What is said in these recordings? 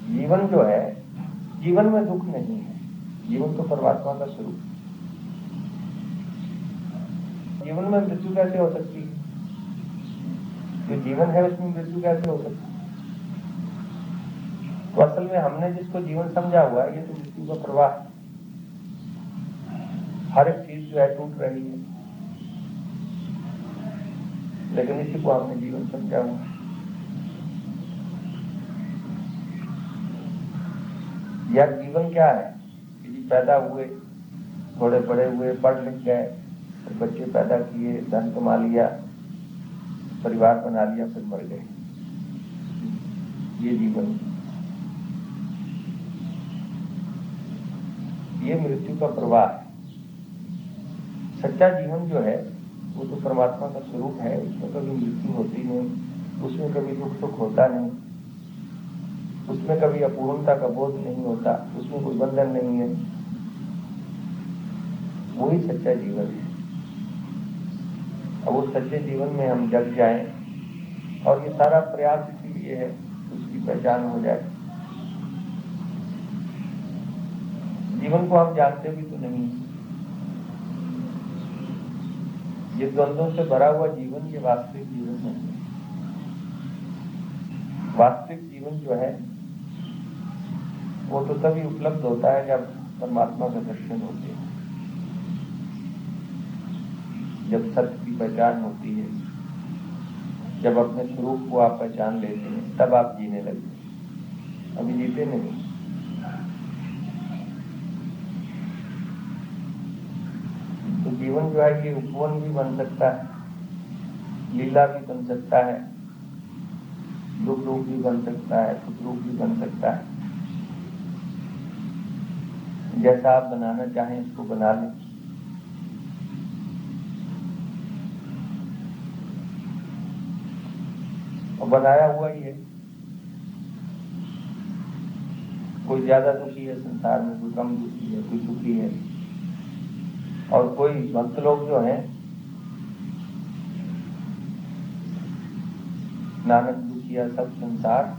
जीवन जो है, जीवन में दुख नहीं है, जीवन तो परमात्मा का स्वरूप। जीवन में मृत्यु कैसे हो सकती है? जो जीवन है उसमें मृत्यु कैसे हो सकती है? तो असल में हमने जिसको जीवन समझा हुआ है, ये तो मृत्यु का प्रवाह है। हर एक चीज जो है टूट रही है, लेकिन इसी को हमने जीवन समझा हुआ है। यार जीवन क्या है कि जी पैदा हुए, थोड़े बड़े हुए, पढ़ लिख गए, फिर बच्चे पैदा किए, धन कमा लिया, परिवार बना लिया, फिर मर गए। ये जीवन, ये मृत्यु का प्रवाह है। सच्चा जीवन जो है वो तो परमात्मा का स्वरूप है, उसमें कभी मृत्यु होती नहीं, उसमें कभी दुख सुख होता नहीं, उसमें कभी अपूर्णता का बोध नहीं होता, उसमें कोई बंधन नहीं है। वही सच्चा जीवन है। अब उस सच्चे जीवन में हम जग जाएं, और ये सारा प्रयास इसीलिए है उसकी पहचान हो जाए। जीवन को हम जानते भी तो नहीं, ये द्वंद्वों से भरा हुआ जीवन ये वास्तविक जीवन नहीं है। वास्तविक जीवन जो है वो तो तभी उपलब्ध होता है जब परमात्मा का दर्शन होते हैं, जब सत्य की पहचान होती है, जब अपने स्वरूप को आप पहचान लेते हैं, तब आप जीने लगते हैं। अभी जीते नहीं। तो जीवन जो है ये उपवन भी बन सकता है, लीला भी बन सकता है, दुख रूप भी बन सकता है, सुख रूप भी बन सकता है। जैसा आप बनाना चाहें इसको बना लें। और बनाया हुआ ही है। कोई ज्यादा दुखी है संसार में, कोई कम दुखी है, कोई सुखी है। और कोई भक्त लोग जो हैं, नानक दुखिया सब संसार,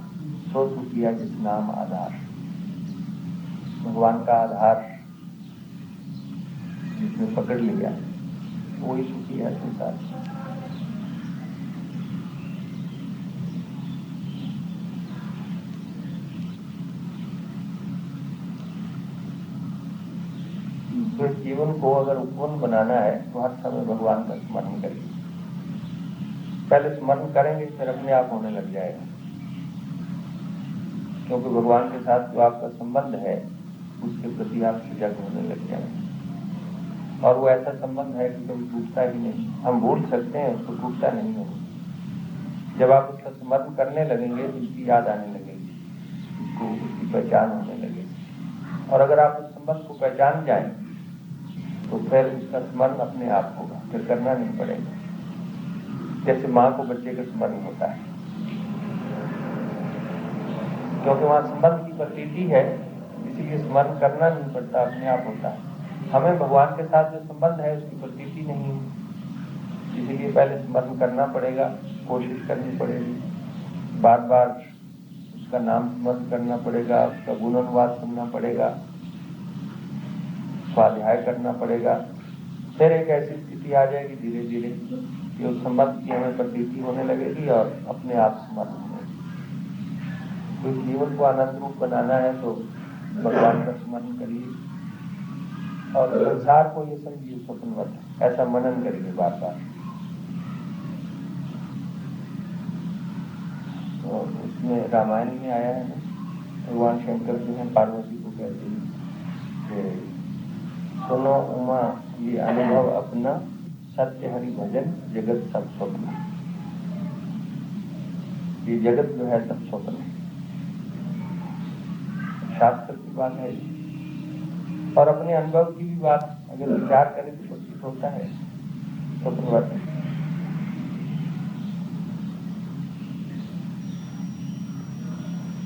सो सुखिया जिस नाम आधार। भगवान का आधार जिसने पकड़ लिया वही सुखी है संसार। तो जीवन को अगर उपवन बनाना है तो हर समय भगवान का स्मरण करिए। पहले स्मरण करेंगे फिर अपने आप होने लग जाएगा, क्योंकि भगवान के साथ जो आपका संबंध है उसके प्रति आप सजग होने लग जाएंगे। और वो ऐसा संबंध है कि कभी टूटता ही नहीं। हम भूल सकते हैं, उसको टूटता नहीं होगा। जब आप उसका स्मरण करने लगेंगे तो उसकी याद आने लगेगी, उसको उसकी पहचान होने लगेगी। और अगर आप उस संबंध को पहचान जाएं तो फिर उसका स्मरण अपने आप होगा, फिर करना नहीं पड़ेगा। जैसे माँ को बच्चे का स्मरण होता है, क्योंकि वहां संबंध की प्रतीति है, इसीलिए स्मरण करना नहीं पड़ता, अपने आप होता है। हमें भगवान के साथ जो संबंध है उसकी प्रतीति नहीं है, इसीलिए पहले स्मरण करना पड़ेगा, कोशिश करनी पड़ेगी, बार बार उसका नाम स्मरण करना पड़ेगा, उसका गुणानुवाद सुनना पड़ेगा, स्वाध्याय करना पड़ेगा। फिर एक ऐसी स्थिति आ जाएगी धीरे धीरे कि उस संबंध की हमें प्रतीति होने लगेगी और अपने आप स्मरण होने लगेगी। तो जीवन को आनंद रूप बनाना है तो भगवान का स्मरण करिए, और संसार को ये समझिए स्वप्नवत, ऐसा मनन करिए बार बार। तो उसमें रामायण में आया है ना, भगवान शंकर जो है पार्वती को कहते हैं कि सुनो उमा ये अनुभव अपना, सत्य हरि भजन जगत सब स्वप्न। ये जगत जो है सब स्वप्न है, शास्त्र की बात है और अपने अनुभव की भी बात अगर विचार करें तो प्रतीत होता है स्वप्नवत।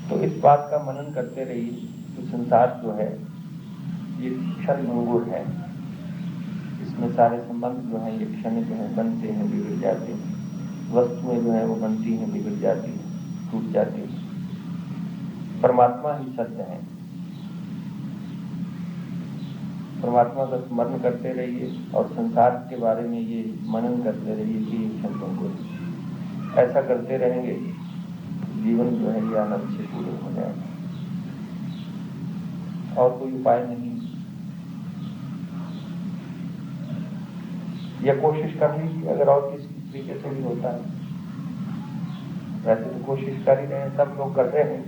तो इस बात का मनन करते रहिए कि संसार जो है ये क्षण भंगुर है, इसमें सारे संबंध जो है ये क्षण जो है बनते हैं, बिगड़ जाते हैं, वस्तुएं जो है वो बनती हैं, बिगड़ जाती हैं, टूट जाती हैं। परमात्मा ही सत्य है। परमात्मा का स्मरण करते रहिए और संसार के बारे में ये मनन करते रहिए कि ये क्षण भंगुर है। ऐसा करते रहेंगे जीवन जो है ये आनंद से पूर्ण हो जाएगा। और कोई उपाय नहीं। यह कोशिश कर लीजिए अगर और किसी तरीके से भी होता है। वैसे तो कोशिश कर ही रहे हैं, सब लोग कर रहे हैं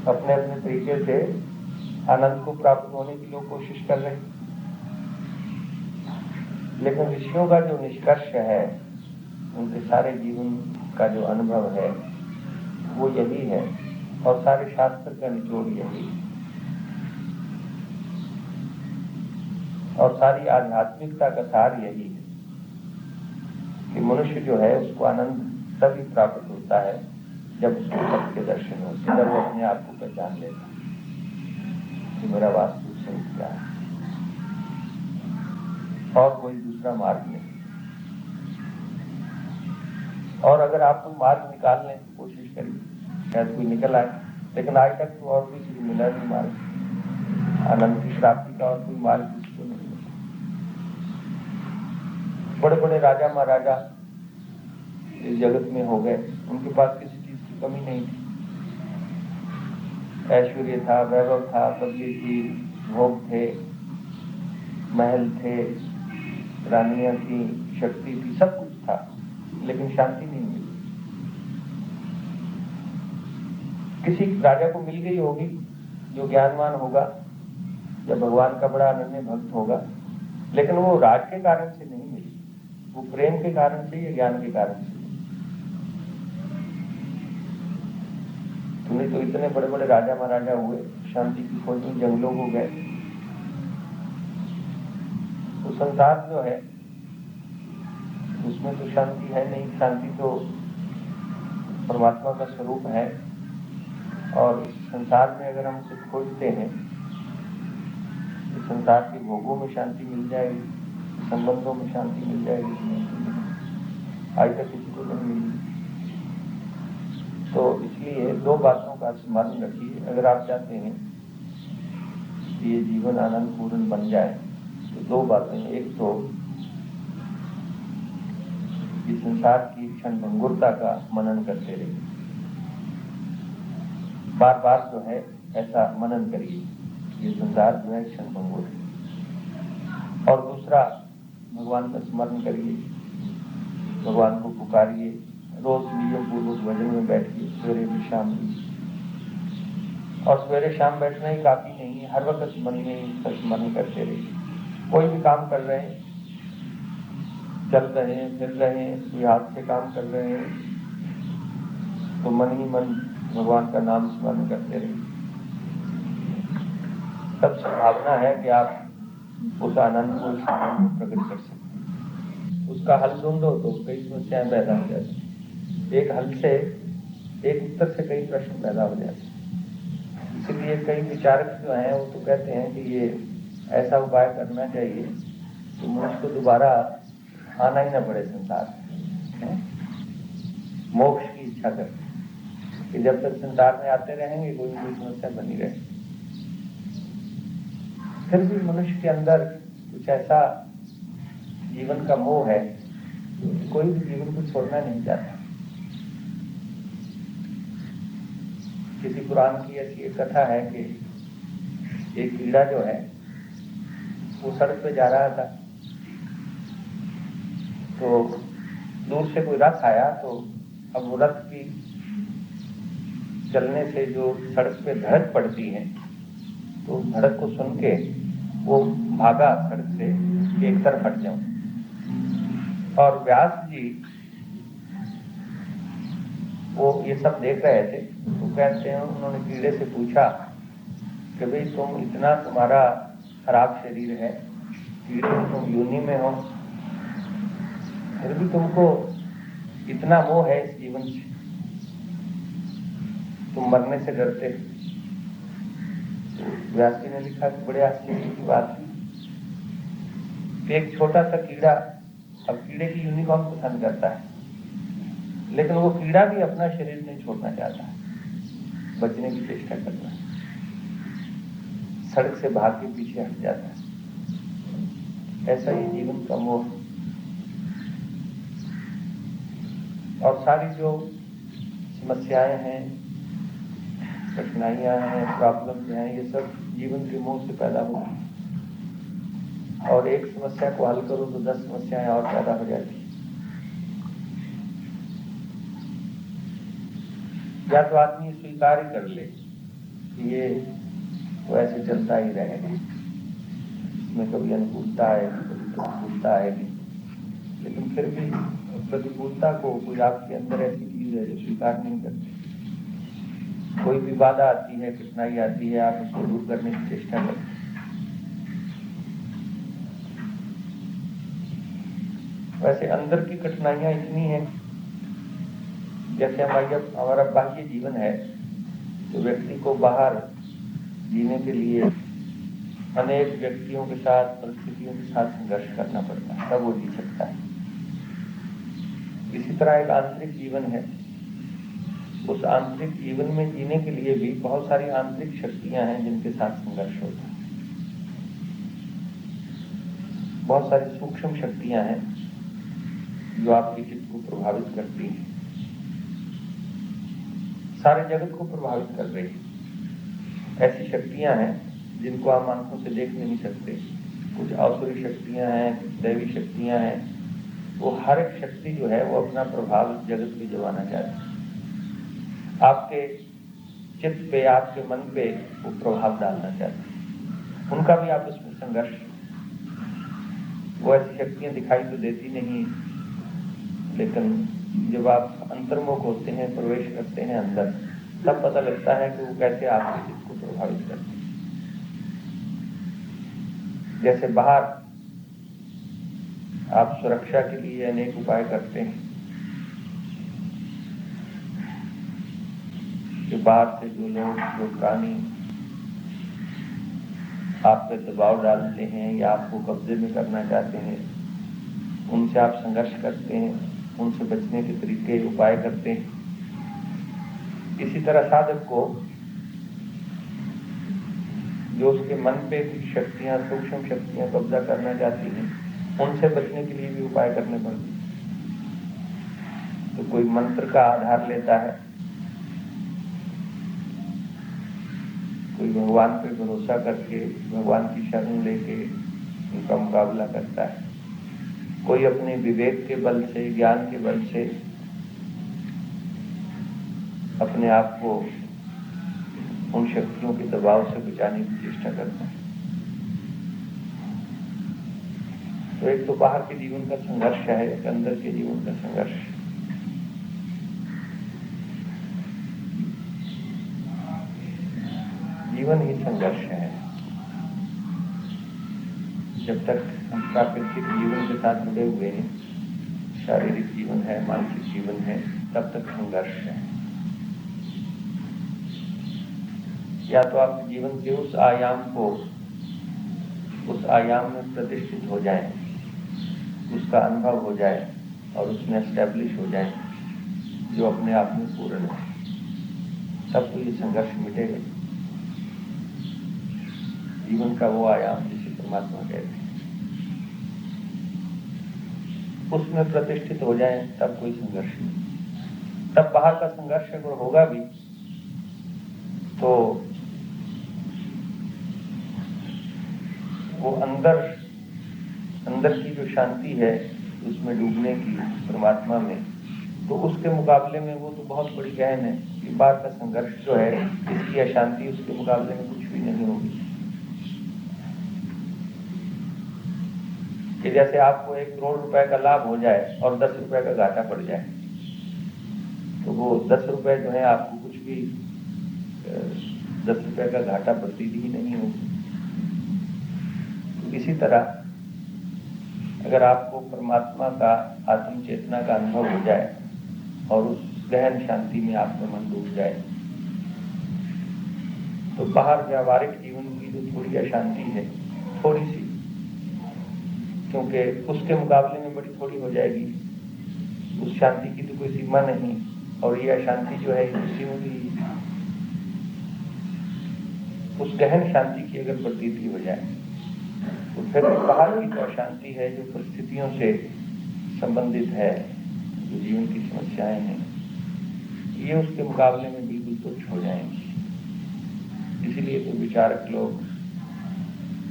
अपने अपने तरीके से आनंद को प्राप्त होने की लोग कोशिश कर रहे हैं। लेकिन ऋषियों का जो निष्कर्ष है, उनके सारे जीवन का जो अनुभव है वो यही है और सारे शास्त्र का निचोड़ यही है। और सारी आध्यात्मिकता का सार यही है कि मनुष्य जो है उसको आनंद तभी प्राप्त होता है जब उसको सत्य के दर्शन होते हैं, जब वो अपने आप को पहचान लेता है कि मेरा वास्तविक स्वरूप क्या है और कोई दूसरा मार्ग नहीं। और अगर आप कोई मार्ग निकालने की कोशिश करिए, शायद कोई निकल आए, लेकिन आज तक तो और किसी को मिला नहीं मार्ग। आनंद की प्राप्ति का और कोई मार्ग किसी को नहीं मिला। बड़े बड़े राजा महाराजा इस जगत में हो गए, उनके पास किसी चीज की कमी नहीं थी। ऐश्वर्य था, वैभव था, पदवी थी, भोग थे, महल थे, रानियां थी, शक्ति थी, सब कुछ था, लेकिन शांति नहीं मिली। किसी राजा को मिल गई होगी जो ज्ञानवान होगा या भगवान का बड़ा अनन्य भक्त होगा, लेकिन वो राज के कारण से नहीं मिली, वो प्रेम के कारण से या ज्ञान के कारण से। तुम्हें तो इतने बड़े बड़े राजा महाराजा हुए, शांति की खोज में जंगलों को गए। तो संसार जो है उसमें तो शांति है नहीं। शांति तो परमात्मा का स्वरूप है। और संसार में अगर हम उसे खोजते हैं तो संसार के भोगों में शांति मिल जाएगी, संबंधों में शांति मिल जाएगी, आज तक किसी को नहीं मिली। तो इसलिए दो बातों का स्मरण रखिए अगर आप चाहते हैं कि ये जीवन आनंद पूर्ण बन जाए। तो दो बातें, एक तो इस संसार की क्षण भंगुरता का मनन करते रहिए, बार बार जो है ऐसा मनन करिए, ये संसार जो है क्षण भंगुर है। और दूसरा, भगवान का स्मरण करिए, भगवान को पुकारिए, रोज नियम पूर्वक भजन में बैठिए, सवेरे भी शाम भी। और सवेरे शाम बैठना ही काफी नहीं है, हर वक्त मन में इसका स्मरण करते रहिए। कोई भी काम कर रहे हैं, चल रहे हैं, फिर रहे हैं, कोई हाथ से काम कर रहे हैं, तो मन ही मन भगवान का नाम स्मरण करते रहिए। तब संभावना है कि आप उस आनंद को प्रकट कर सकते हैं। उसका हल ढूंढो तो कई समस्याएं पैदा हो जाती हैं। एक हल से, एक उत्तर से कई प्रश्न पैदा हो जाते हैं। इसलिए कई विचारक जो हैं वो तो कहते हैं कि ये ऐसा उपाय करना चाहिए कि मनुष्य को दोबारा आना ही ना पड़े संसार में। मोक्ष की इच्छा करते हैं कि जब तक संसार में आते रहेंगे कोई न कोई समस्या बनी रहे। फिर भी मनुष्य के अंदर कुछ ऐसा जीवन का मोह है कि कोई भी जीवन को छोड़ना नहीं चाहता। किसी पुराण की ऐसी एक कथा है कि एक कीड़ा जो है वो सड़क पे जा रहा था, तो दूर से कोई रथ आया, तो अब वो रथ की चलने से जो सड़क पे धड़क पड़ती है, तो धड़क को सुन के वो भागा सड़क से कि एक तरफ हट जाऊं। और व्यास जी वो ये सब देख रहे थे, तो कहते हैं उन्होंने कीड़े से पूछा कि भाई तुम इतना, तुम्हारा खराब शरीर है, कीड़े तुम योनि में हो, फिर भी तुमको इतना मोह है इस जीवन से, तुम मरने से डरते हो। व्यास जी ने लिखा कि बड़े आश्चर्य की बात है, एक छोटा सा कीड़ा, अब कीड़े की योनि कौन पसंद करता है, लेकिन वो कीड़ा भी अपना शरीर नहीं छोड़ना चाहता है। बचने की चेष्टा करता है, सड़क से भाग के पीछे हट जाता है। ऐसा ही जीवन का मोह। और सारी जो समस्याएं हैं, कठिनाइयां हैं, प्रॉब्लम्स हैं, ये सब जीवन के मोह से पैदा होती हैं। और एक समस्या को हल करो तो 10 समस्याएं और पैदा हो जाती हैं। या तो आदमी स्वीकार ही कर ले कि ये तो ऐसे चलता ही रहेगा, इसमें कभी अनुकूलता आएगी, कभी प्रतिकूलता आएगी, लेकिन फिर भी प्रतिकूलता को कोई आपके अंदर ऐसी चीज है जो स्वीकार नहीं करती। कोई भी बाधा आती है, कठिनाई आती है, आप उसको दूर करने की चेष्टा करते हैं। वैसे अंदर की कठिनाइयां इतनी हैं, जैसे हमारा बाह्य जीवन है तो व्यक्ति को बाहर जीने के लिए अनेक व्यक्तियों के साथ, परिस्थितियों के साथ संघर्ष करना पड़ता है, तब वो जी सकता है। इसी तरह एक आंतरिक जीवन है, उस आंतरिक जीवन में जीने के लिए भी बहुत सारी आंतरिक शक्तियां हैं जिनके साथ संघर्ष होता है। बहुत सारी सूक्ष्म शक्तियां हैं जो आपके चित्त को प्रभावित करती हैं, सारे जगत को प्रभावित कर रही है। ऐसी शक्तियां हैं जिनको आप आंखों से देख नहीं सकते। कुछ आसुरी शक्तियां हैं, कुछ दैवी शक्तियां हैं। वो हर एक शक्ति जो है वो अपना प्रभाव इस जगत पे जमाना चाहती है, आपके चित्त पे, आपके मन पे वो प्रभाव डालना चाहती है। उनका भी आपस में संघर्ष। वो ऐसी शक्तियां दिखाई तो देती नहीं, लेकिन जब आप अंतर्मुख होते हैं, प्रवेश करते हैं अंदर, तब पता लगता है कि वो कैसे आपके चित्त को प्रभावित करते हैं। जैसे बाहर आप सुरक्षा के लिए अनेक उपाय करते हैं कि बाहर से जो लोग, जो प्राणी आप पे दबाव डालते हैं या आपको कब्जे में करना चाहते हैं, उनसे आप संघर्ष करते हैं, उनसे बचने के तरीके, उपाय करते हैं। इसी तरह साधक को जो उसके मन पे कुछ शक्तियां, सूक्ष्म शक्तियां कब्जा करना चाहती हैं, उनसे बचने के लिए भी उपाय करने पड़ते हैं। तो कोई मंत्र का आधार लेता है, कोई भगवान पे भरोसा करके, भगवान की शरण लेके उनका मुकाबला करता है। कोई अपने विवेक के बल से, ज्ञान के बल से अपने आप को उन शक्तियों के दबाव से बचाने की चेष्टा करता है। तो एक तो बाहर के जीवन का संघर्ष है, एक अंदर के जीवन का संघर्ष। जीवन ही संघर्ष है। जब तक हम प्राकृतिक जीवन के साथ जुड़े हुए हैं, शारीरिक जीवन है, मानसिक जीवन है, तब तक संघर्ष है। या तो आप जीवन के उस आयाम को, उस आयाम में प्रतिष्ठित हो जाएं, उसका अनुभव हो जाए और उसमें एस्टैब्लिश हो जाए जो अपने आप में पूर्ण है, तब तो ये संघर्ष मिटेगा। जीवन का वो आयाम जिसे परमात्मा कहते हैं, उसमें प्रतिष्ठित हो जाए, तब कोई संघर्ष नहीं। तब बाहर का संघर्ष अगर होगा भी तो वो अंदर की जो शांति है उसमें डूबने की, परमात्मा में, तो उसके मुकाबले में वो तो बहुत बड़ी गहन है कि बाहर का संघर्ष जो है, इसकी अशांति उसके मुकाबले में कुछ भी नहीं होगी। कि जैसे आपको 1 करोड़ रुपए का लाभ हो जाए और 10 रुपए का घाटा पड़ जाए, तो वो 10 रुपए जो है आपको कुछ भी 10 रुपए का घाटा प्रतीत ही नहीं होगा। तो इसी तरह अगर आपको परमात्मा का, आत्म चेतना का अनुभव हो जाए और उस गहन शांति में आपका मन डूब जाए, तो बाहर व्यावहारिक जीवन की जो थोड़ी अशांति है, थोड़ी सी, क्योंकि उसके मुकाबले में बड़ी थोड़ी हो जाएगी, उस शांति की तो कोई सीमा नहीं, और ये अशांति जो है इसी में भी उस गहन शांति की अगर प्रतीति हो जाए तो फिर बाहर की जो अशांति है, जो परिस्थितियों से संबंधित है, जो जीवन की समस्याएं हैं, ये उसके मुकाबले में बिल्कुल तुच्छ हो जाएंगी। इसीलिए तो विचारक लोग,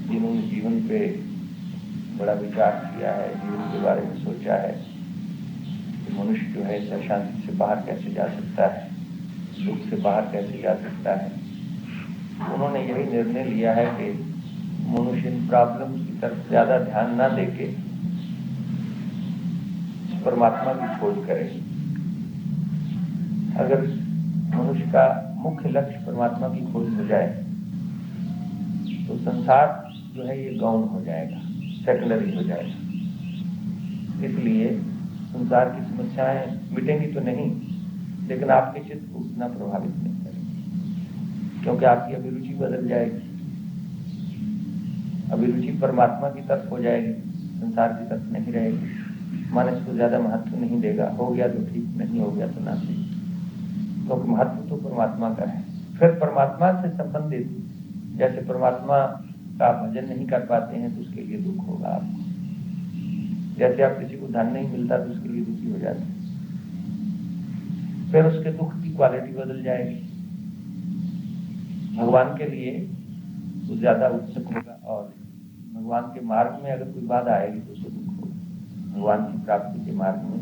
जिन्होंने जीवन पे बड़ा विचार किया है, जीवन के बारे में सोचा है कि मनुष्य जो है इस अशांति से बाहर कैसे जा सकता है, दुख से बाहर कैसे जा सकता है, उन्होंने यही निर्णय लिया है कि मनुष्य इन प्रॉब्लम्स की तरफ ज्यादा ध्यान ना देके परमात्मा की खोज करे। अगर मनुष्य का मुख्य लक्ष्य परमात्मा की खोज हो जाए तो संसार जो है ये गौण हो जाएगा, सेकेंडरी हो जाएगा। इसलिए संसार की समस्याएं मिटेंगी तो नहीं, लेकिन आपके चित्त को उतना प्रभावित नहीं करेगी, क्योंकि आपकी अभिरुचि बदल जाएगी। अभिरुचि परमात्मा की तरफ हो जाएगी, संसार की तरफ नहीं रहेगी। मन इसको ज्यादा महत्व नहीं देगा, हो गया तो ठीक, नहीं हो गया तो ना सही, क्योंकि महत्व तो परमात्मा का है। फिर परमात्मा से संबंधित, जैसे परमात्मा का आप भजन नहीं कर पाते हैं तो उसके लिए दुख होगा आपको। जैसे आप किसी को धन नहीं मिलता तो उसके लिए दुखी हो जाते हैं, फिर उसके दुख की क्वालिटी बदल जाएगी। भगवान के लिए वो ज्यादा उत्सुक होगा, और भगवान के मार्ग में अगर कोई बाधा आएगी तो उसको दुख होगा। भगवान की प्राप्ति के मार्ग में,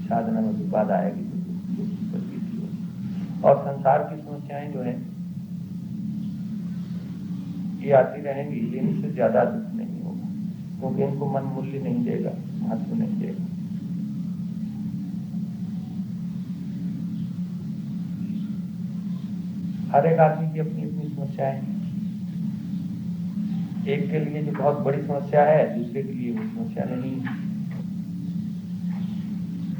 साधना में कोई बाधा आएगी तो दुख की प्रतीति होगी। और संसार की समस्याएं जो है ये आती रहेंगी, इनसे ज्यादा दुख नहीं होगा, क्योंकि इनको मन मूल्य नहीं देगा, महत्व नहीं देगा। हर एक आदमी की अपनी अपनी समस्याएं हैं। एक के लिए जो बहुत बड़ी समस्या है, दूसरे के लिए वो समस्या नहीं है।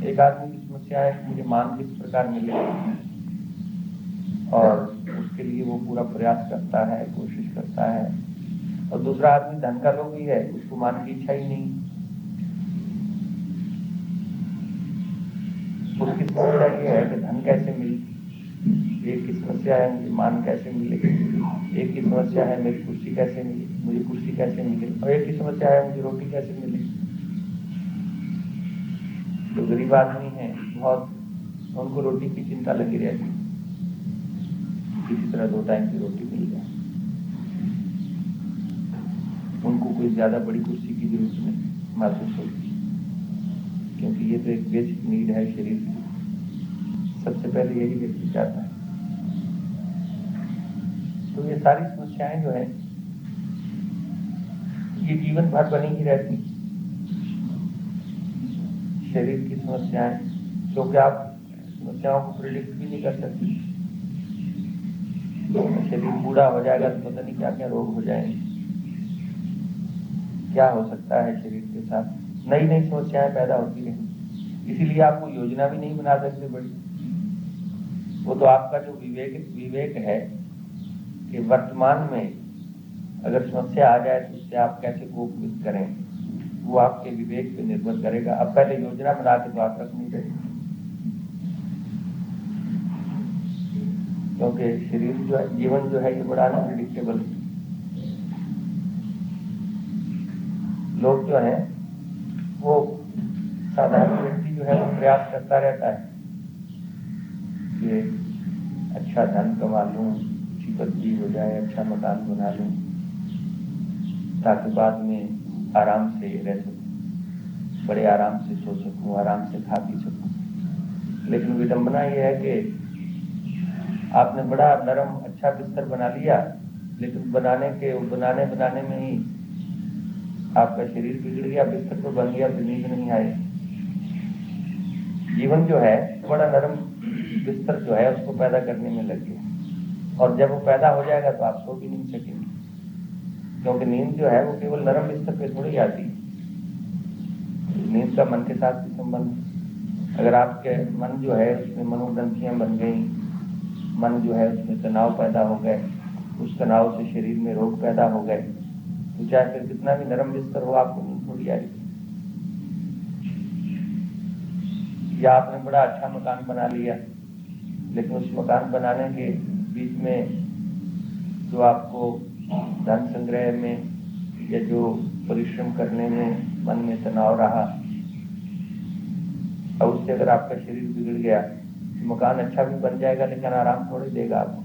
एक आदमी की समस्या है कि मुझे मान किस प्रकार मिले, और उसके लिए वो पूरा प्रयास करता है, कोशिश करता है। और दूसरा आदमी धन का लोभी है, उसको मान की इच्छा ही नहीं। उसकी समस्या ये है कि धन कैसे मिले। एक की समस्या है मुझे मान कैसे मिले, एक की समस्या है मेरी कुर्सी कैसे मिले, मुझे कुर्सी कैसे मिले, और एक की समस्या है मुझे रोटी कैसे मिले। जो गरीब आदमी है बहुत, उनको रोटी की चिंता लगी रहती, किसी तरह 2 टाइम की रोटी मिल जाए। उनको कोई ज्यादा बड़ी कुर्सी की जरूरत नहीं महसूस होती, क्योंकि ये तो एक बेसिक नीड है शरीर की। सबसे पहले यही व्यक्ति चाहता है। तो ये सारी समस्याएं जो है ये जीवन भर बनी ही रहती। शरीर की समस्याएं, क्योंकि आप समस्याओं को प्रिडिक्ट भी नहीं कर सकते। शरीर बूढ़ा हो जाएगा तो पता नहीं क्या क्या रोग हो जाएंगे, क्या हो सकता है शरीर के साथ, नई नई समस्याएं पैदा होती रहेंगी। इसीलिए आप कोई योजना भी नहीं बना सकते बड़ी। वो तो आपका जो विवेक है कि वर्तमान में अगर समस्या आ जाए तो उससे आप कैसे कोप करें, वो आपके विवेक पे निर्भर करेगा। अब पहले योजना बना के तो आप रख नहीं सकते, क्योंकि शरीर जो है, जीवन जो है ये बड़ा अनप्रेडिक्टेबल है। लोग जो है वो साधारण व्यक्ति जो है वो प्रयास करता रहता है कि अच्छा धन कमा लूं, अच्छी पदवी हो जाए, अच्छा मकान बना लूं, ताकि बाद में आराम से रह सकूं, बड़े आराम से सो सकूं, आराम से खा पी सकूं। लेकिन विडंबना यह है कि आपने बड़ा नरम अच्छा बिस्तर बना लिया, लेकिन बनाने में ही आपका शरीर बिगड़ गया, बिस्तर तो बन गया, नींद नहीं आई। जीवन जो है बड़ा नरम बिस्तर जो है उसको पैदा करने में लग गया, और जब वो पैदा हो जाएगा तो आप सो भी नहीं सकेंगे, क्योंकि नींद जो है वो केवल नरम बिस्तर पे थोड़ी आती है। नींद का मन के साथ भी संबंध। अगर आपके मन जो है उसमें मनोग्रंथियां बन गई, मन जो है उसमें तनाव पैदा हो गए, उस तनाव से शरीर में रोग पैदा हो गए, तो चाहे फिर कितना भी नरम बिस्तर हो आपको नींद थोड़ी आएगी। या आपने बड़ा अच्छा मकान बना लिया, लेकिन उस मकान बनाने के बीच में जो आपको धन संग्रह में या जो परिश्रम करने में मन में तनाव रहा, और उससे अगर आपका शरीर बिगड़ गया तो मकान अच्छा भी बन जाएगा लेकिन आराम थोड़ी देगा आपको।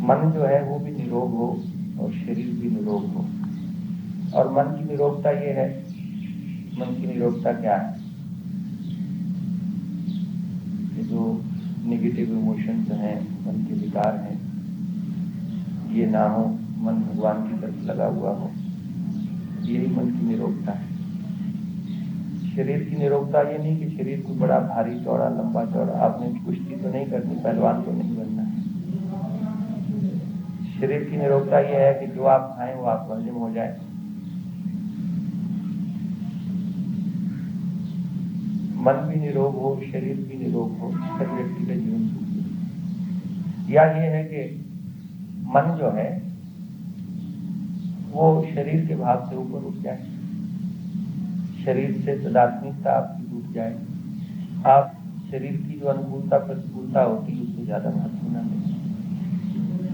मन जो है वो भी निरोग हो और शरीर भी निरोग हो। और मन की निरोगता ये है, मन की निरोगता क्या है? ये जो नेगेटिव इमोशंस हैं, मन के विकार हैं, ये ना हो, मन भगवान की तरफ लगा हुआ हो, यही मन की निरोगता है। शरीर की निरोगता ये नहीं कि शरीर को बड़ा भारी चौड़ा लंबा चौड़ा, आपने कुश्ती तो नहीं करनी, पहलवान तो नहीं बनना है। शरीर की निरोगता ये है कि जो आप खाएं वो आपको हजम हो जाए। मन भी निरोग हो, शरीर भी निरोग हो, हर व्यक्ति का जीवन सुखी। या ये है कि मन जो है वो शरीर के भाव से ऊपर उठ जाए, शरीर से तादात्म्यता आपकी टूट जाए, आप शरीर की जो अनुकूलता प्रतिकूलता होती है उससे ज्यादा महत्व न दें।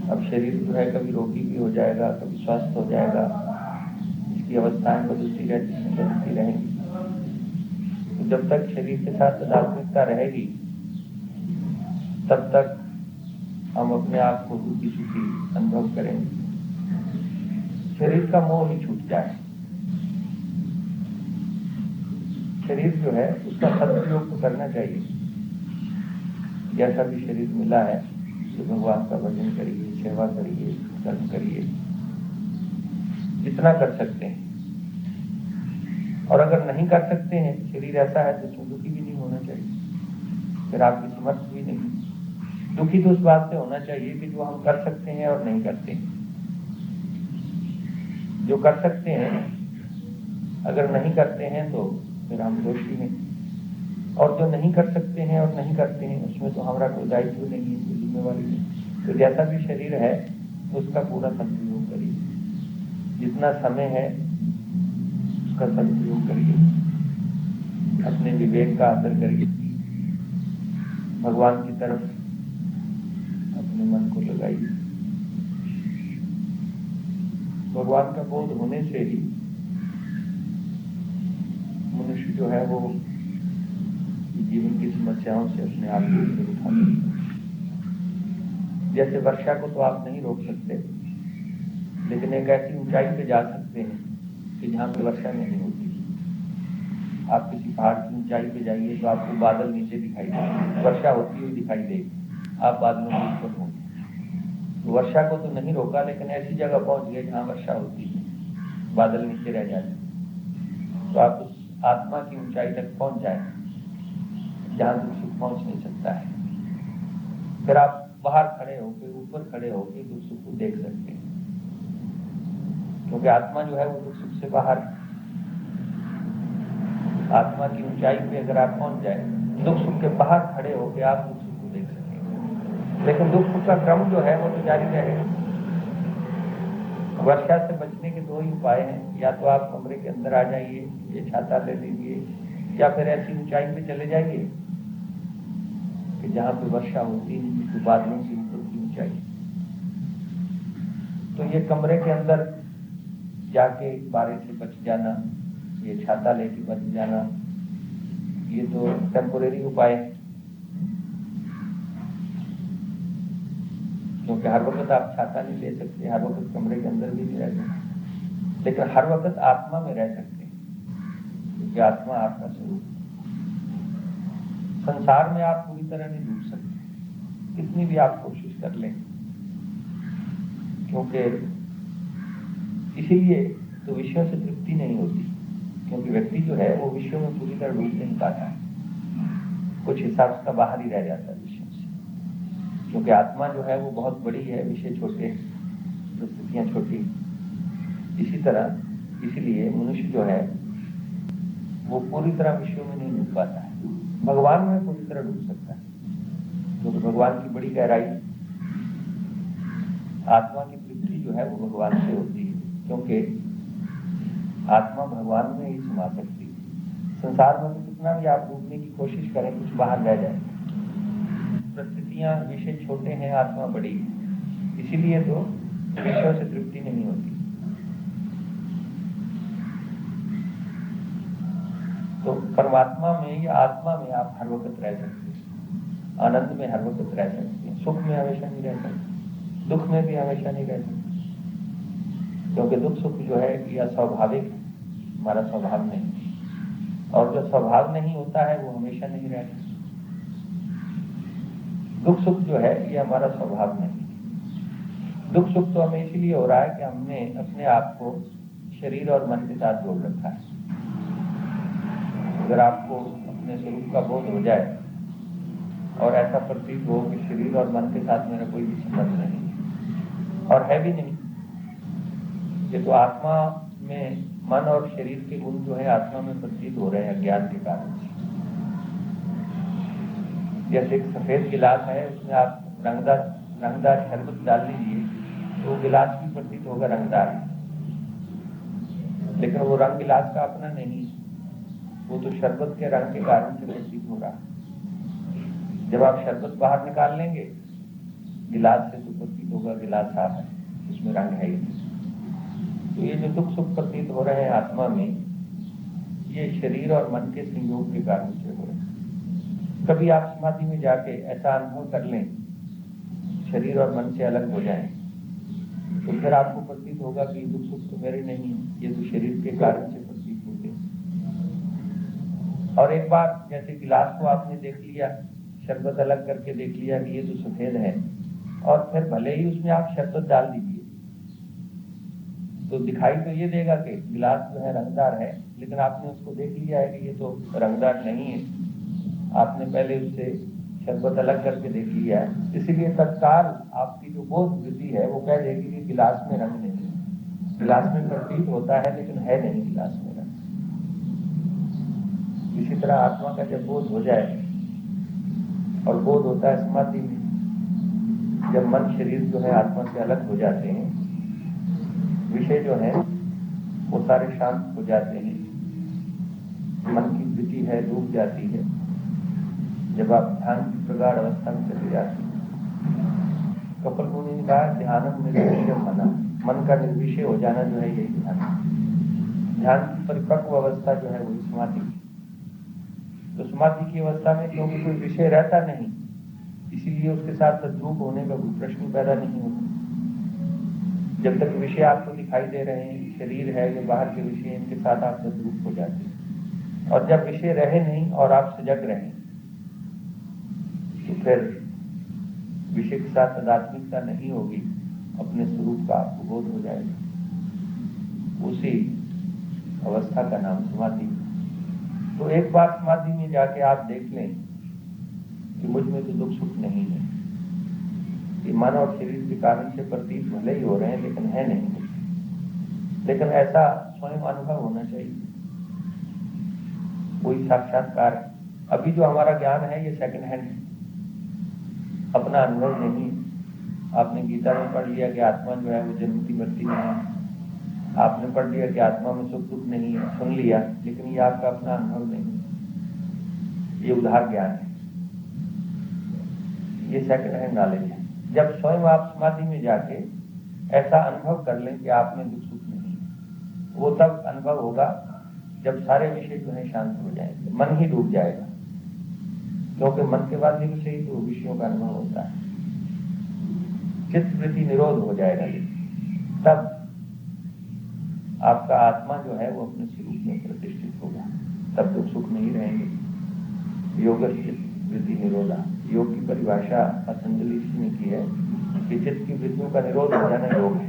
अब शरीर जो है कभी रोगी भी हो जाएगा, कभी स्वस्थ हो जाएगा, इसकी अवस्थाएं बदलती रहेंगी। तो जब तक शरीर के साथ तादात्म्यता रहेगी तब तक हम अपने आप को दुखी सुखी अनुभव करेंगे। शरीर का मोह ही छूट जाए, शरीर जो है उसका सदुपयोग तो करना चाहिए। जैसा भी शरीर मिला है तो भगवान का भजन करिए, सेवा करिए, कर्म करिए, जितना कर सकते हैं। और अगर नहीं कर सकते हैं, शरीर ऐसा है तो उसमें दुखी भी नहीं होना चाहिए, फिर आपकी समर्थ भी नहीं। दुखी तो उस बात से होना चाहिए कि जो हम कर सकते हैं और नहीं करते हैं। जो कर सकते हैं अगर नहीं करते हैं तो फिर हम दोषी हैं, और जो नहीं कर सकते हैं और नहीं करते हैं उसमें तो हमारा कोई दायित्व नहीं है, कोई जिम्मेवारी नहीं। तो जैसा भी शरीर है उसका पूरा सदुपयोग करिए, जितना समय है उसका सदुपयोग करिए, अपने विवेक का आदर करिए, भगवान की तरफ अपने मन को लगाइए। भगवान का बोध होने से ही मनुष्य जो है वो जीवन की समस्याओं से अपने आप को ऊपर उठा सकता है। जैसे वर्षा को तो आप नहीं रोक सकते, लेकिन एक ऐसी ऊंचाई पे जा सकते हैं कि जहाँ पे वर्षा नहीं होती। आप किसी पहाड़ की ऊंचाई पे जाइए तो आपको बादल नीचे दिखाई देंगे, वर्षा होती हुई दिखाई देगी, आप बादलों के ऊपर होंगे। तो वर्षा को तो नहीं रोका, लेकिन ऐसी जगह पहुंच गए जहाँ वर्षा होती है, बादल नीचे रह जाते। तो आप उस आत्मा की ऊंचाई तक पहुंच जाए जहाँ दुख सुख पहुंच नहीं सकता है। फिर आप बाहर खड़े होकर, ऊपर खड़े होकर दुख सुख को देख सकते हैं, क्योंकि आत्मा जो है वो दुख सुख से बाहर है। आत्मा की ऊंचाई पे अगर आप पहुंच जाए, दुख सुख के बाहर खड़े होकर आप दुख सुख को देख सकेंगे। लेकिन दुख सुख का क्रम जो है वो तो जारी रहेगा। वर्षा से बचने के दो ही उपाय हैं, या तो आप कमरे के अंदर आ जाइए, ये छाता ले लीजिए, या फिर ऐसी ऊंचाई पे चले जाइए कि जहाँ पे वर्षा होती है, तो बादलों से ऊपर की ऊंचाई। तो ये कमरे के अंदर जाके बारिश से बच जाना, ये छाता लेके बच जाना, ये तो टेम्पोरेरी उपाय है, क्योंकि हर वक्त आप छाता नहीं ले सकते, हर वक्त कमरे के अंदर भी नहीं रह सकते, लेकिन हर वक्त आत्मा में रह सकते हैं, क्योंकि आत्मा आपका स्वरूप है। संसार में आप पूरी तरह नहीं डूब सकते, कितनी भी आप कोशिश कर लें, क्योंकि इसीलिए तो विषयों से तृप्ति नहीं होती, क्योंकि व्यक्ति जो है वो विषयों में पूरी तरह डूब नहीं पाता है, कुछ हिसाब उसका बाहर ही रह जाता है विषयों से, क्योंकि आत्मा जो है वो बहुत बड़ी है, विषय छोटे हैं, परिस्थितियां छोटी। इसी तरह इसलिए मनुष्य जो है वो पूरी तरह विषयों में नहीं डूब पाता है, भगवान में पूरी तरह डूब सकता है, क्योंकि भगवान की बड़ी गहराई, आत्मा की तृप्ति जो है वो भगवान से होती है, क्योंकि आत्मा भगवान में ही समा सकती है। संसार में तो कितना भी आप डूबने की कोशिश करें, कुछ बाहर रह जाए, परिस्थितियां, विषय छोटे हैं, आत्मा बड़ी है, इसीलिए तो विषयों से तृप्ति नहीं होती। तो परमात्मा में या आत्मा में आप हर वक्त रह सकते हैं, आनंद में हर वक्त रह सकते हैं, सुख में हमेशा नहीं रह सकते, दुख में भी हमेशा नहीं रह सकते, क्योंकि दुख सुख जो है यह स्वाभाविक है, हमारा स्वभाव नहीं, और जो स्वभाव नहीं होता है वो हमेशा नहीं रहता। दुख सुख जो है ये हमारा स्वभाव नहीं। दुख सुख तो हमें इसीलिए हो रहा है कि हमने अपने आप को शरीर और मन के साथ जोड़ रखा है। अगर आपको अपने स्वरूप का बोध हो जाए और ऐसा प्रतीत हो कि शरीर और मन के साथ मेरा कोई भी संबंध नहीं और है भी नहीं, ये तो आत्मा में मन और शरीर के गुण जो है आत्मा में प्रतीत हो रहे हैं अज्ञान के कारण से। जैसे एक सफेद गिलास है, उसमें आप रंगदार शरबत डाल लीजिए तो गिलास भी प्रतीत होगा रंगदार, लेकिन वो रंग गिलास का अपना नहीं, वो तो शरबत के रंग के कारण से प्रतीत हो रहा है। जब आप शरबत बाहर निकाल लेंगे गिलास से तो प्रतीत होगा गिलास साफ है, उसमें रंग है ही। तो ये जो दुख सुख प्रतीत हो रहे हैं आत्मा में, ये शरीर और मन के संयोग के कारण से हो रहे हैं। कभी आप समाधि में जाके ऐसा अनुभव कर लें, शरीर और मन से अलग हो जाएं, तो फिर आपको प्रतीत होगा कि दुख सुख तो मेरे नहीं है, ये तो शरीर के कारण से प्रतीत होते हैं। और एक बार जैसे गिलास को आपने देख लिया, शरबत अलग करके देख लिया कि ये तो सफेद है, और फिर भले ही उसमें आप शरबत डाल दीजिए तो दिखाई तो ये देगा कि गिलास जो है रंगदार है, लेकिन आपने उसको देख लिया है कि ये तो रंगदार नहीं है, आपने पहले उससे शरबत अलग करके देख लिया है। इसीलिए तत्काल आपकी जो बोध वृत्ति है वो कह देगी कि गिलास में रंग नहीं है, गिलास में प्रतीत होता है लेकिन है नहीं गिलास में रंग। इसी तरह आत्मा का जब बोध हो जाए, और बोध होता है समाधि में, जब मन शरीर जो है आत्मा से अलग हो जाते हैं, विषय जो है वो सारे शांत हो जाते हैं, मन की वृत्ति है डूब जाती है। जब आप ध्यान की प्रगाढ़ अवस्था में चले जाते हैं, कपिल मुनि ने कहा ध्यानम निर्विषय मना, मन का निर्विषय हो जाना जो है यही ध्यान है। ध्यान की परिपक्व अवस्था जो है वही समाधि की। तो समाधि की अवस्था में क्योंकि कोई विषय रहता नहीं, इसीलिए उसके साथ तद्रूप होने का कोई प्रश्न पैदा नहीं होता। जब तक विषय आपको दिखाई दे रहे हैं, शरीर है या बाहर के विषय, इनके साथ आप तद्रूप हो जाते हैं। और जब विषय रहे नहीं और आप सजग रहे तो फिर विषय के साथ तादात्म्यता नहीं होगी, अपने स्वरूप का आपको बोध हो जाएगा। उसी अवस्था का नाम समाधि। तो एक बार समाधि में जाके आप देख लें कि मुझ में तो दुख सुख नहीं है, कि मन और शरीर के कारण से प्रतीत भले ही हो रहे हैं लेकिन है नहीं। लेकिन ऐसा स्वयं अनुभव होना चाहिए, कोई साक्षात्कार। अभी जो हमारा ज्ञान है ये सेकंड हैंड है, अपना अनुभव नहीं है। आपने गीता में पढ़ लिया कि आत्मा जो है वो जन्मती मरती नहीं है, आपने पढ़ लिया कि आत्मा में सुख दुख नहीं है, सुन लिया, लेकिन ये आपका अपना अनुभव नहीं, ये उधार ज्ञान है, ये सेकंड हैंड नॉलेज है। जब स्वयं आप समाधि में जाके ऐसा अनुभव कर लें कि आप में दुख सुख नहीं है, वो तब अनुभव होगा जब सारे विषय जो है शांत हो जाएंगे, मन ही डूब जाएगा, क्योंकि मन के माध्यम से ही तो विषयों का अनुभव होता है। चित्त वृत्ति निरोध हो जाएगा, तब आपका आत्मा जो है वो अपने स्वरूप में प्रतिष्ठित होगा, तब दुख सुख नहीं रहेंगे। योग चित्त वृत्ति निरोधा, योग की परिभाषा पतंजलि ने की है कि चित्त की वृत्तियों का निरोध हो जाना योग है।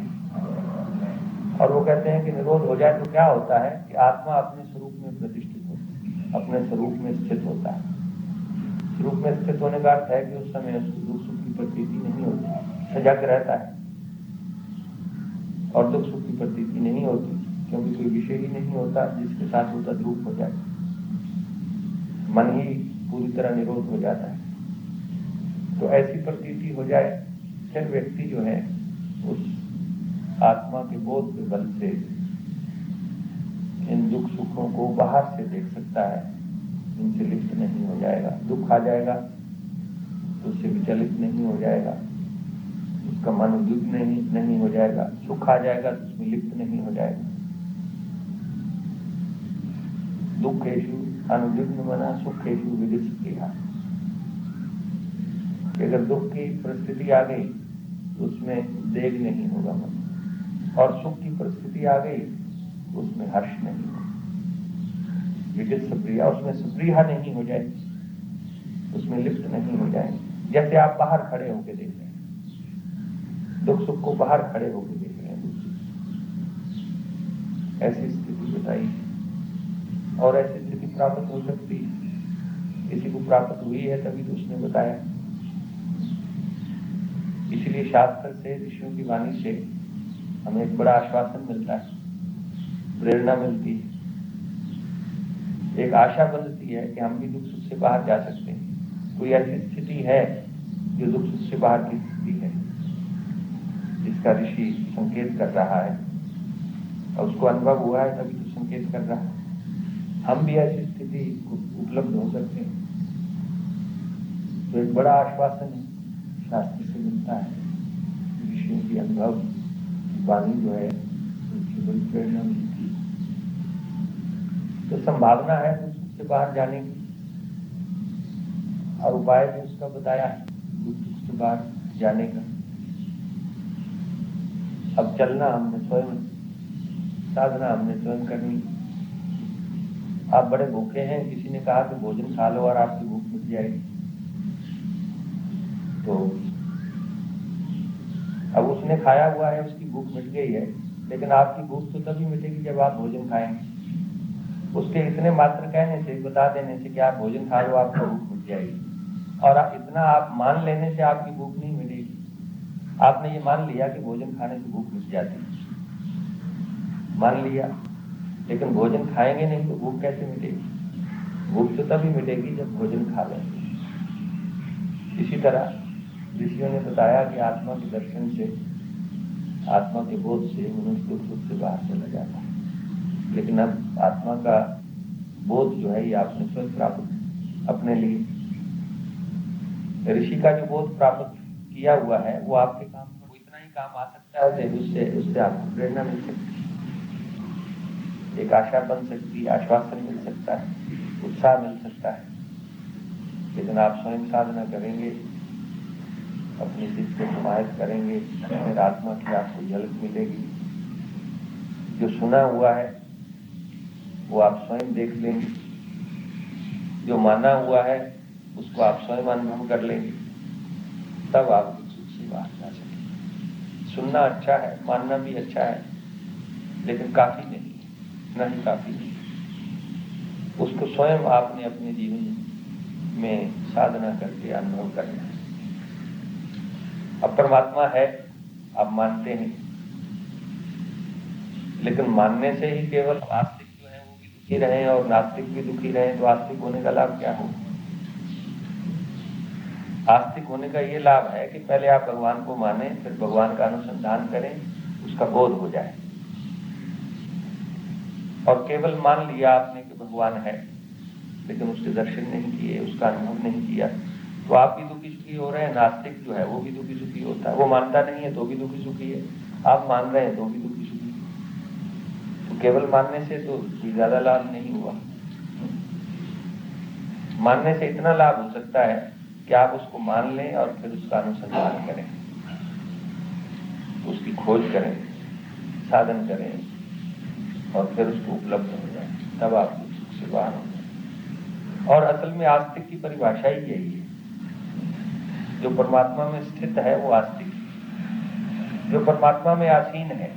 और वो कहते हैं कि निरोध हो जाए तो क्या होता है कि आत्मा अपने स्वरूप में प्रतिष्ठित होती है, अपने स्वरूप में स्थित होता है। स्वरूप में स्थित होने का अर्थ है कि उस समय उसको दुख सुख की प्रतीति नहीं होती, सजग रहता है, और दुख सुख की प्रतीति नहीं होती क्योंकि कोई विषय ही नहीं होता जिसके साथ वो तद्रूप हो जाए। मन ही पूरी तरह निरोध हो जाता है। तो ऐसी प्रतीति हो जाए, फिर व्यक्ति जो है उस आत्मा के बोध के बल से इन दुख सुखों को बाहर से देख सकता है, इनसे लिप्त नहीं हो जाएगा। दुख आ जाएगा तो उससे विचलित नहीं हो जाएगा, उसका मन उद्विग्न नहीं हो जाएगा। सुख आ जाएगा तो उसमें लिप्त नहीं हो जाएगा। दुखेषु अनुद्विग्न मना सुखेषु विदिशक्रिया। अगर दुख की परिस्थिति आ गई तो उसमें उद्वेग नहीं होगा मन, और सुख की परिस्थिति आ गई तो उसमें हर्ष नहीं होगा। विदित सुप्रिया, उसमें सुप्रिया नहीं हो जाए, उसमें लिप्त नहीं हो जाए। जैसे आप बाहर खड़े होकर देख रहे हैं, दुख सुख को बाहर खड़े होकर देख रहे हैं, ऐसी स्थिति बताई। और ऐसी स्थिति प्राप्त हो सकती है, किसी को प्राप्त हुई है तभी तो उसने बताया। इसलिए शास्त्र से, ऋषियों की वाणी से हमें एक बड़ा आश्वासन मिलता है, प्रेरणा मिलती है, एक आशा बनती है कि हम भी दुख सुख से बाहर जा सकते हैं। कोई ऐसी स्थिति है जो दुख सुख से बाहर की स्थिति है, जिसका ऋषि संकेत कर रहा है और उसको अनुभव हुआ है तभी तो संकेत कर रहा है। हम भी ऐसी स्थिति उपलब्ध हो सकते हैं। तो एक बड़ा आश्वासन है, शास्त्र से मिलता है, ऋषियों की अनुभव वाणी जो है उसकी बड़ी प्रेरणा मिलती है। तो संभावना है उससे बाहर जाने की, और उपाय भी उसका बताया है उससे बाहर जाने का। अब चलना हमने स्वयं, साधना हमने स्वयं करनी। आप बड़े भूखे हैं, किसी ने कहा कि भोजन खा लो और आपकी भूख मिट जाएगी, तो अब उसने खाया हुआ है, उसकी भूख मिट गई है, लेकिन आपकी भूख तो तभी मिटेगी जब आप भोजन खाएंगे। उसके इतने मात्र कहने से, बता देने से कि आप भोजन खा लो आपकी भूख मिट जाएगी, और इतना आप मान लेने से आपकी भूख नहीं मिटेगी। आपने ये मान लिया कि भोजन खाने से भूख मिट जाती है, मान लिया, लेकिन भोजन खाएंगे नहीं तो भूख कैसे मिटेगी? भूख तो तभी मिटेगी जब भोजन खा लेंगे। इसी तरह ऋषियों ने बताया कि आत्मा के दर्शन से, आत्मा के बोध से मनुष्य दुख सुख से बाहर चला जाता है। लेकिन अब आत्मा का बोध जो है ये आपने स्वयं प्राप्त अपने लिए, ऋषि का जो बोध प्राप्त किया हुआ है वो आपके काम को इतना ही काम आ सकता है, उससे आपको प्रेरणा मिल सकती है, एक आशा बन सकती है, आश्वासन मिल सकता है, उत्साह मिल सकता है। लेकिन आप स्वयं साधना करेंगे, अपनी जिद को समाहित करेंगे, फिर आत्मा की आपको झलक मिलेगी। जो सुना हुआ है वो आप स्वयं देख लेंगे, जो माना हुआ है उसको आप स्वयं अनुभव कर लेंगे, तब आप सुख से बाहर जा सकेंगे। सुनना अच्छा है, मानना भी अच्छा है, लेकिन काफी नहीं, नहीं काफी नहीं। उसको स्वयं आपने अपने जीवन में साधना करके अनुभव करना है। अब परमात्मा है, आप मानते हैं, लेकिन मानने से ही केवल आस्तिक जो है वो भी दुखी रहे और नास्तिक भी दुखी रहे, तो आस्तिक होने का लाभ क्या होगा? आस्तिक होने का ये लाभ है कि पहले आप भगवान को माने, फिर भगवान का अनुसंधान करें, उसका बोध हो जाए। और केवल मान लिया आपने कि भगवान है, लेकिन उसके दर्शन नहीं किए, उसका अनुभव नहीं किया, तो आप भी दुखी सुखी हो रहे हैं। नास्तिक जो है वो भी दुखी सुखी होता है, वो मानता नहीं है तो भी दुखी सुखी है, आप मान रहे हैं तो भी दुखी सुखी है। तो केवल मानने से तो ज्यादा लाभ नहीं हुआ। मानने से इतना लाभ हो सकता है कि आप उसको मान लें और फिर उसका अनुसंधान करें, उसकी खोज करें, साधन करें, और फिर उसको उपलब्ध हो जाए, तब आप सुख से बाहर हो जाए। और असल में आस्तिक की परिभाषा ही यही है, जो परमात्मा में स्थित है वो आस्तिक है, जो परमात्मा में आसीन है,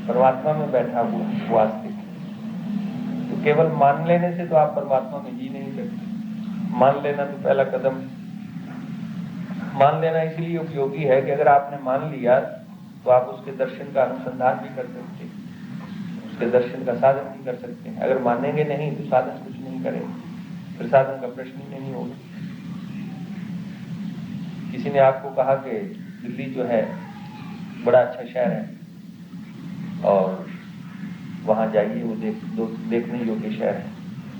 परमात्मा में बैठा हुआ वो आस्तिक है। तो केवल मान लेने से तो आप परमात्मा में जी नहीं सकते। मान लेना तो पहला कदम है। मान लेना इसलिए उपयोगी है कि अगर आपने मान लिया तो आप उसके दर्शन का अनुसंधान भी कर सकते हैं, उसके दर्शन का साधन भी कर सकते हैं। अगर मानेंगे नहीं तो साधन कुछ नहीं करेंगे, फिर साधन का प्रश्न ही नहीं होगा। किसी ने आपको कहा कि दिल्ली जो है बड़ा अच्छा शहर है और वहां जाइए, वो देखने योग्य शहर है,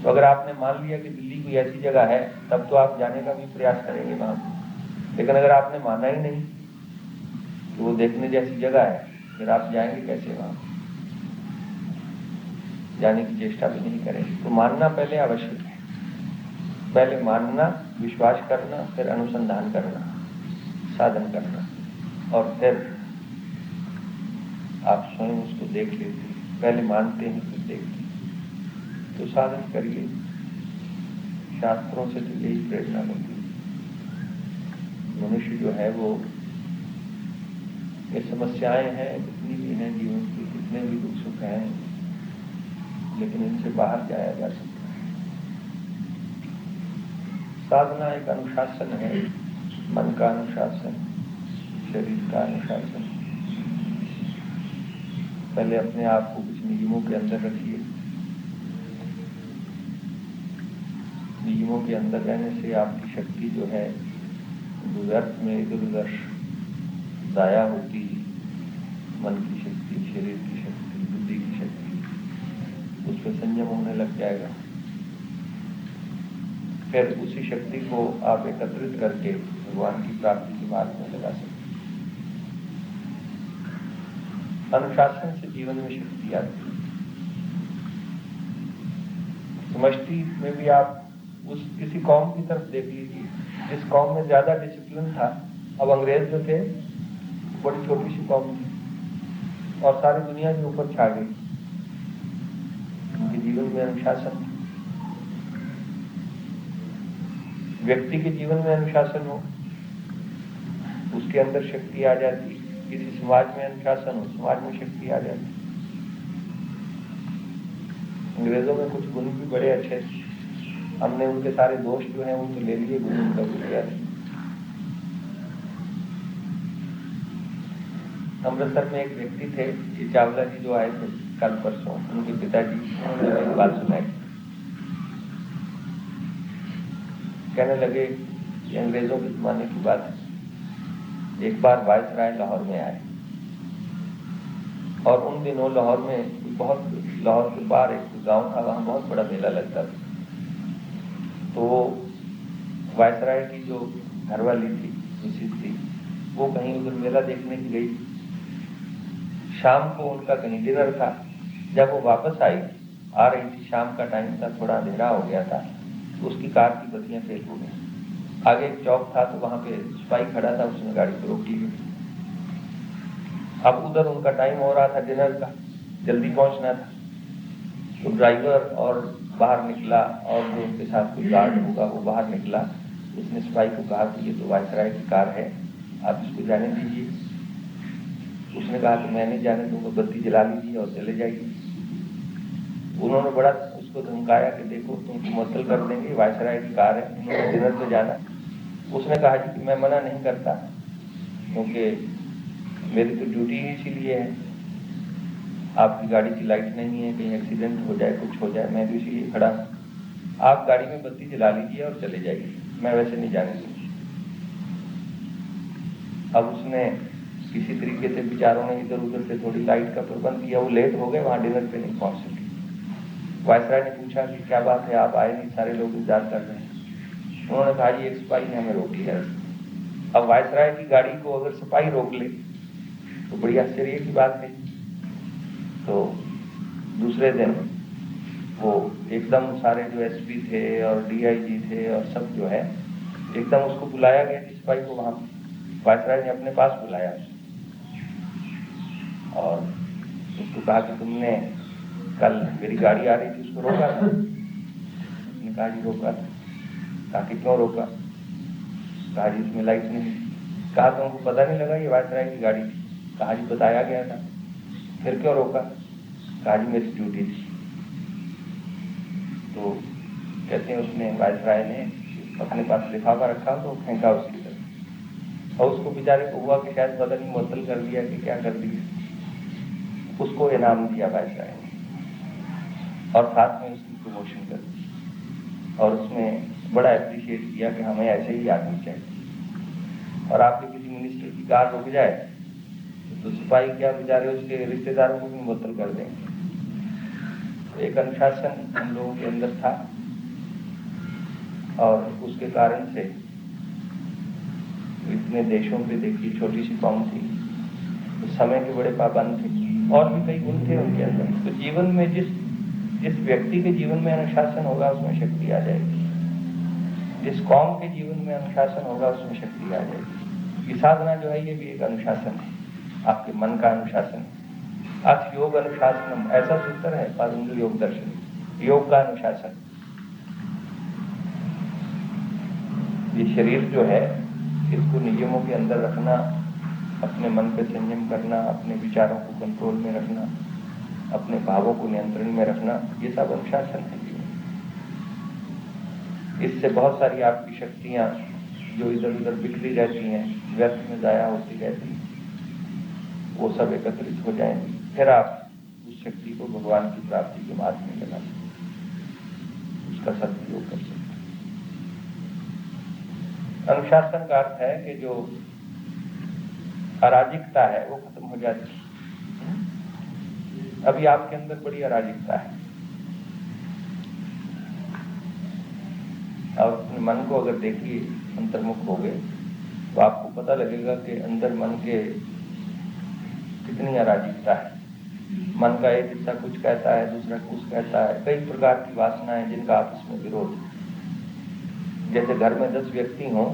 तो अगर आपने मान लिया कि दिल्ली कोई ऐसी जगह है, तब तो आप जाने का भी प्रयास करेंगे वहां पर। लेकिन अगर आपने माना ही नहीं कि वो देखने जैसी जगह है, फिर आप जाएंगे कैसे वहां? जाने की चेष्टा भी नहीं करेंगे। तो मानना पहले आवश्यक है। पहले मानना, विश्वास करना, फिर अनुसंधान करना, साधन करना, और फिर आप स्वयं उसको देख लेते हैं। पहले मानते हैं फिर देखते हैं। तो साधन करिए। शास्त्रों से तो यही प्रेरणा मिलती है। मनुष्य जो है वो, ये समस्याएं हैं जितनी भी हैं जीवन की, कितने भी दुख सुख हैं, लेकिन इनसे बाहर जाया जा सकता है। साधना एक अनुशासन है, मन का अनुशासन, शरीर का अनुशासन। पहले अपने आप को कुछ नियमों के अंदर रखिए। नियमों के अंदर रहने से आपकी शक्ति जो है व्यर्थ में इधर उधर दाया होती है। मन की शक्ति, शरीर की शक्ति, बुद्धि की शक्ति, उस पर संयम होने लग जाएगा। फिर उसी शक्ति को आप एकत्रित करके भगवान की प्राप्ति के मार्ग में लगा सकते हैं। अनुशासन से जीवन में शक्ति आती है। समष्टि में भी आप उस किसी कौम की तरफ देख लीजिए, जिस कौम में ज्यादा डिसिप्लिन था। अब अंग्रेज जो थे, बड़ी छोटी सी कौम थी और सारी दुनिया के ऊपर छा गई। उनके जीवन में अनुशासन था। व्यक्ति के जीवन में अनुशासन हो, उसके अंदर शक्ति आ जाती। किसी समाज में अनुशासन हो, समाज में शक्ति आ जाती। अंग्रेजों में कुछ गुण भी बड़े अच्छे थे। हमने उनके सारे दोष जो हैं उनको ले लिए, गुण उनका कुछ किया नहीं। अमृतसर में एक व्यक्ति थे, ये चावला जी जो आए थे कल परसों, उनके पिताजी, उन्होंने एक बात सुनाई। कहने लगे कि अंग्रेजों के जमाने की बात है। एक बार वायसराय लाहौर में आए और उन दिनों लाहौर में लाहौर के पार एक गांव था, वहां बहुत बड़ा मेला लगता था। तो वायसराय की जो घरवाली थी, मिसिस थी, वो कहीं उधर मेला देखने की गई। शाम को उनका कहीं डिनर था। जब वो वापस आ रही थी, शाम का टाइम था, थोड़ा अंधेरा हो गया था, तो उसकी कार की बत्तियां फेल हो गई। आगे एक चौक था, तो वहां पे सिपाही खड़ा था, उसने गाड़ी को रोक ली। अब उधर उनका टाइम हो रहा था डिनर का, जल्दी पहुंचना था। तो ड्राइवर और बाहर निकला और जो उनके साथ कोई गार्ड होगा वो बाहर निकला। उसने सिपाही को कहा कि ये तो वायसराय की कार है, आप इसको जाने दीजिए। उसने कहा कि मैं नहीं जाने दूंगा, बत्ती जला लीजिए और चले जाइए। उन्होंने बड़ा उसको धमकाया कि देखो तुमको मुअत्तल कर देंगे, वायसराय की कार है, उन्होंने डिनर पे जाना। उसने कहा जी कि मैं मना नहीं करता, क्योंकि मेरी तो ड्यूटी ही इसीलिए है। आपकी गाड़ी की लाइट नहीं है, कहीं एक्सीडेंट हो जाए, कुछ हो जाए, मैं तो इसीलिए खड़ा हूँ। आप गाड़ी में बत्ती जला लीजिए और चले जाइए, मैं वैसे नहीं जाने दूंगी। अब उसने किसी तरीके से विचारों ने इधर उधर से थोड़ी लाइट का प्रबंध किया। वो लेट हो गए, वहां डिनर पे नहीं पहुंच सके। वायसराय ने पूछा कि क्या बात है, आप आए नहीं, सारे लोग इंतजार कर रहे हैं। उन्होंने कहा जी एक सिपाही ने हमें रोक लिया। अब वायसराय की गाड़ी को अगर सिपाही रोक ले तो बड़ी आश्चर्य की बात है। तो दूसरे दिन वो एकदम सारे जो एसपी थे और डीआईजी थे और सब जो है, एकदम उसको बुलाया गया सिपाही को। वहां वायसराय ने अपने पास बुलाया और उसको कहा कि तुमने कल मेरी गाड़ी आ रही थी, उसको रोका था? उसने कहा जी रोका था। कहा कि क्यों रोका? कहा जी उसमें लाइट नहीं। कहा तुमको पता नहीं लगा ये वायसराय की गाड़ी थी? कहा जी बताया गया था। फिर क्यों रोका? कहा जी मेरी ड्यूटी थी। तो कहते हैं उसने, वायसराय ने अपने पास लिफाफा रखा तो फेंका उसकी तरफ, और उसको बेचारे को हुआ कि शायद बदन मुअत्तल कर दिया कि क्या कर दिया। उसको इनाम दिया वायसराय ने और साथ में उसकी प्रमोशन कर दी और उसमें बड़ा एप्रिशिएट किया कि हमें ऐसे ही आदमी चाहिए। और आपके किसी मिनिस्टर की कार रुक जाए तो सिपाही क्या बेचारे उसके रिश्तेदारों को भी मुअत्तल कर देंगे। एक अनुशासन हम लोगों के अंदर था और उसके कारण से इतने देशों पे देखिए छोटी सी कौम थी, तो समय के बड़े पाबंद थे और भी कई गुण थे उनके अंदर। तो जीवन में जिस व्यक्ति के जीवन में अनुशासन होगा उसमें शक्ति आ जाएगी, जिस कौम के जीवन में अनुशासन होगा उसमें शक्ति आ जाएगी। ये साधना जो है ये भी एक अनुशासन है, आपके मन का अनुशासन है। अथ योग अनुशासन ऐसा सूत्र है पातंजलि योग दर्शन, योग का अनुशासन। ये शरीर जो है इसको नियमों के अंदर रखना, अपने मन पे संयम करना, अपने विचारों को कंट्रोल में रखना, अपने भावों को नियंत्रण में रखना, ये सब अनुशासन है। इससे बहुत सारी आपकी शक्तियां जो इधर उधर बिखरी रहती हैं, व्यर्थ में जाया होती रहती हैं, वो सब एकत्रित हो जाएंगी। फिर आप उस शक्ति को भगवान की प्राप्ति के मार्ग में लगा सकते, उसका सदुपयोग कर सकते। अनुशासन का अर्थ है कि जो अराजकता है वो खत्म हो जाती है। अभी आपके अंदर बड़ी अराजकता है और अपने मन को अगर देखिए अंतर्मुख हो गए तो आपको पता लगेगा कि अंदर मन के कितनी अराजकता है। मन का एक हिस्सा कुछ कहता है, दूसरा कुछ कहता है, कई प्रकार की वासनाएं जिनका आपस में विरोध है। जैसे घर में 10 व्यक्ति हों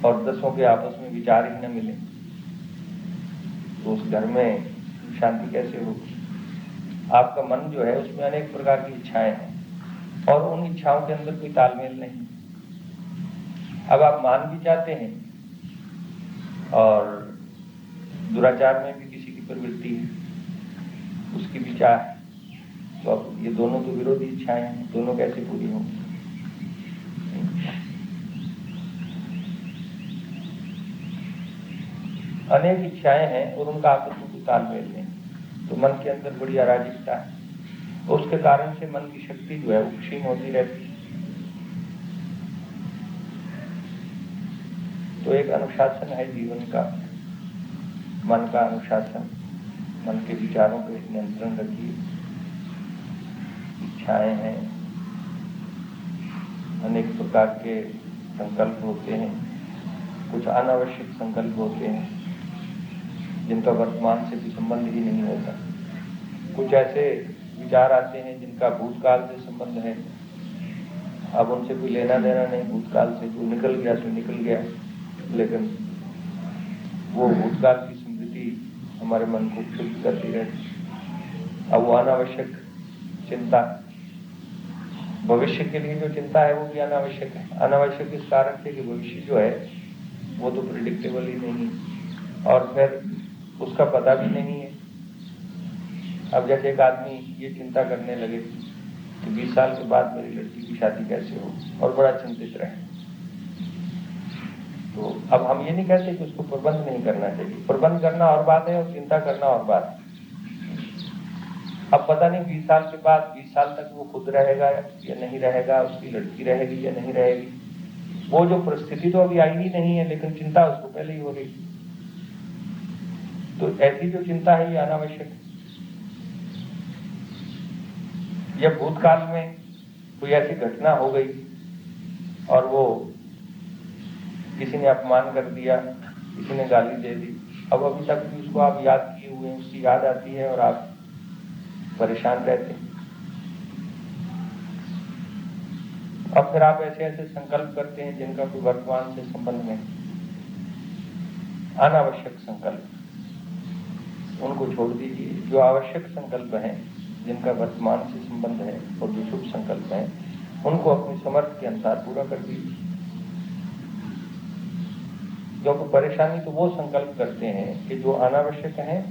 और 10 के आपस में विचार ही न मिले तो उस घर में शांति कैसे होगी। आपका मन जो है उसमें अनेक प्रकार की इच्छाएं हैं और उन इच्छाओं के अंदर कोई तालमेल नहीं। अब आप मान भी चाहते हैं और दुराचार में भी किसी की प्रवृत्ति है, उसकी भी चाह है, तो अब ये दोनों तो विरोधी इच्छाएं हैं, दोनों कैसे पूरी होंगी। अनेक इच्छाएं हैं और उनका आपस में कोई तालमेल नहीं, तो मन के अंदर बड़ी अराजकता है। उसके कारण से मन की शक्ति जो है वो क्षीण होती रहती है। तो एक अनुशासन है जीवन का, मन का अनुशासन। मन के विचारों पर नियंत्रण रखिए। इच्छाएं हैं, अनेक प्रकार के संकल्प होते हैं, कुछ अनावश्यक संकल्प होते हैं जिनका वर्तमान से कोई संबंध ही नहीं होता। कुछ ऐसे विचार आते हैं जिनका भूतकाल से संबंध है, अब उनसे कोई लेना देना नहीं, भूतकाल से जो निकल गया सो निकल गया, लेकिन वो भूतकाल की स्मृति हमारे मन को क्षुब्ध करती रहती। अब वो अनावश्यक चिंता, भविष्य के लिए जो चिंता है वो भी अनावश्यक है। अनावश्यक इस कारण से कि भविष्य जो है वो तो प्रिडिक्टेबल ही नहीं और फिर उसका पता भी नहीं है। अब जैसे एक आदमी ये चिंता करने लगे कि 20 साल के बाद मेरी लड़की की शादी कैसे हो और बड़ा चिंतित रहे, तो अब हम ये नहीं कहते कि उसको प्रबंध नहीं करना चाहिए। प्रबंध करना और बात है और चिंता करना और बात है। अब पता नहीं 20 साल के बाद 20 साल तक वो खुद रहेगा या नहीं रहेगा, उसकी लड़की रहेगी या नहीं रहेगी, वो जो परिस्थिति तो अभी आई ही नहीं है, लेकिन चिंता उसको पहले ही हो रही। तो ऐसी जो चिंता है ये अनावश्यक है। या भूतकाल में कोई ऐसी घटना हो गई और वो किसी ने अपमान कर दिया, किसी ने गाली दे दी, अब अभी तक भी उसको आप याद किए हुए हैं, उसकी याद आती है और आप परेशान रहते हैं। अब फिर आप ऐसे ऐसे संकल्प करते हैं जिनका कोई वर्तमान से संबंध नहीं, अनावश्यक संकल्प, उनको छोड़ दीजिए। जो आवश्यक संकल्प हैं, जिनका वर्तमान से संबंध है और जो शुभ संकल्प हैं, उनको अपनी समर्थ के अनुसार पूरा कर दीजिए। क्योंकि परेशानी तो वो संकल्प करते हैं कि जो अनावश्यक हैं,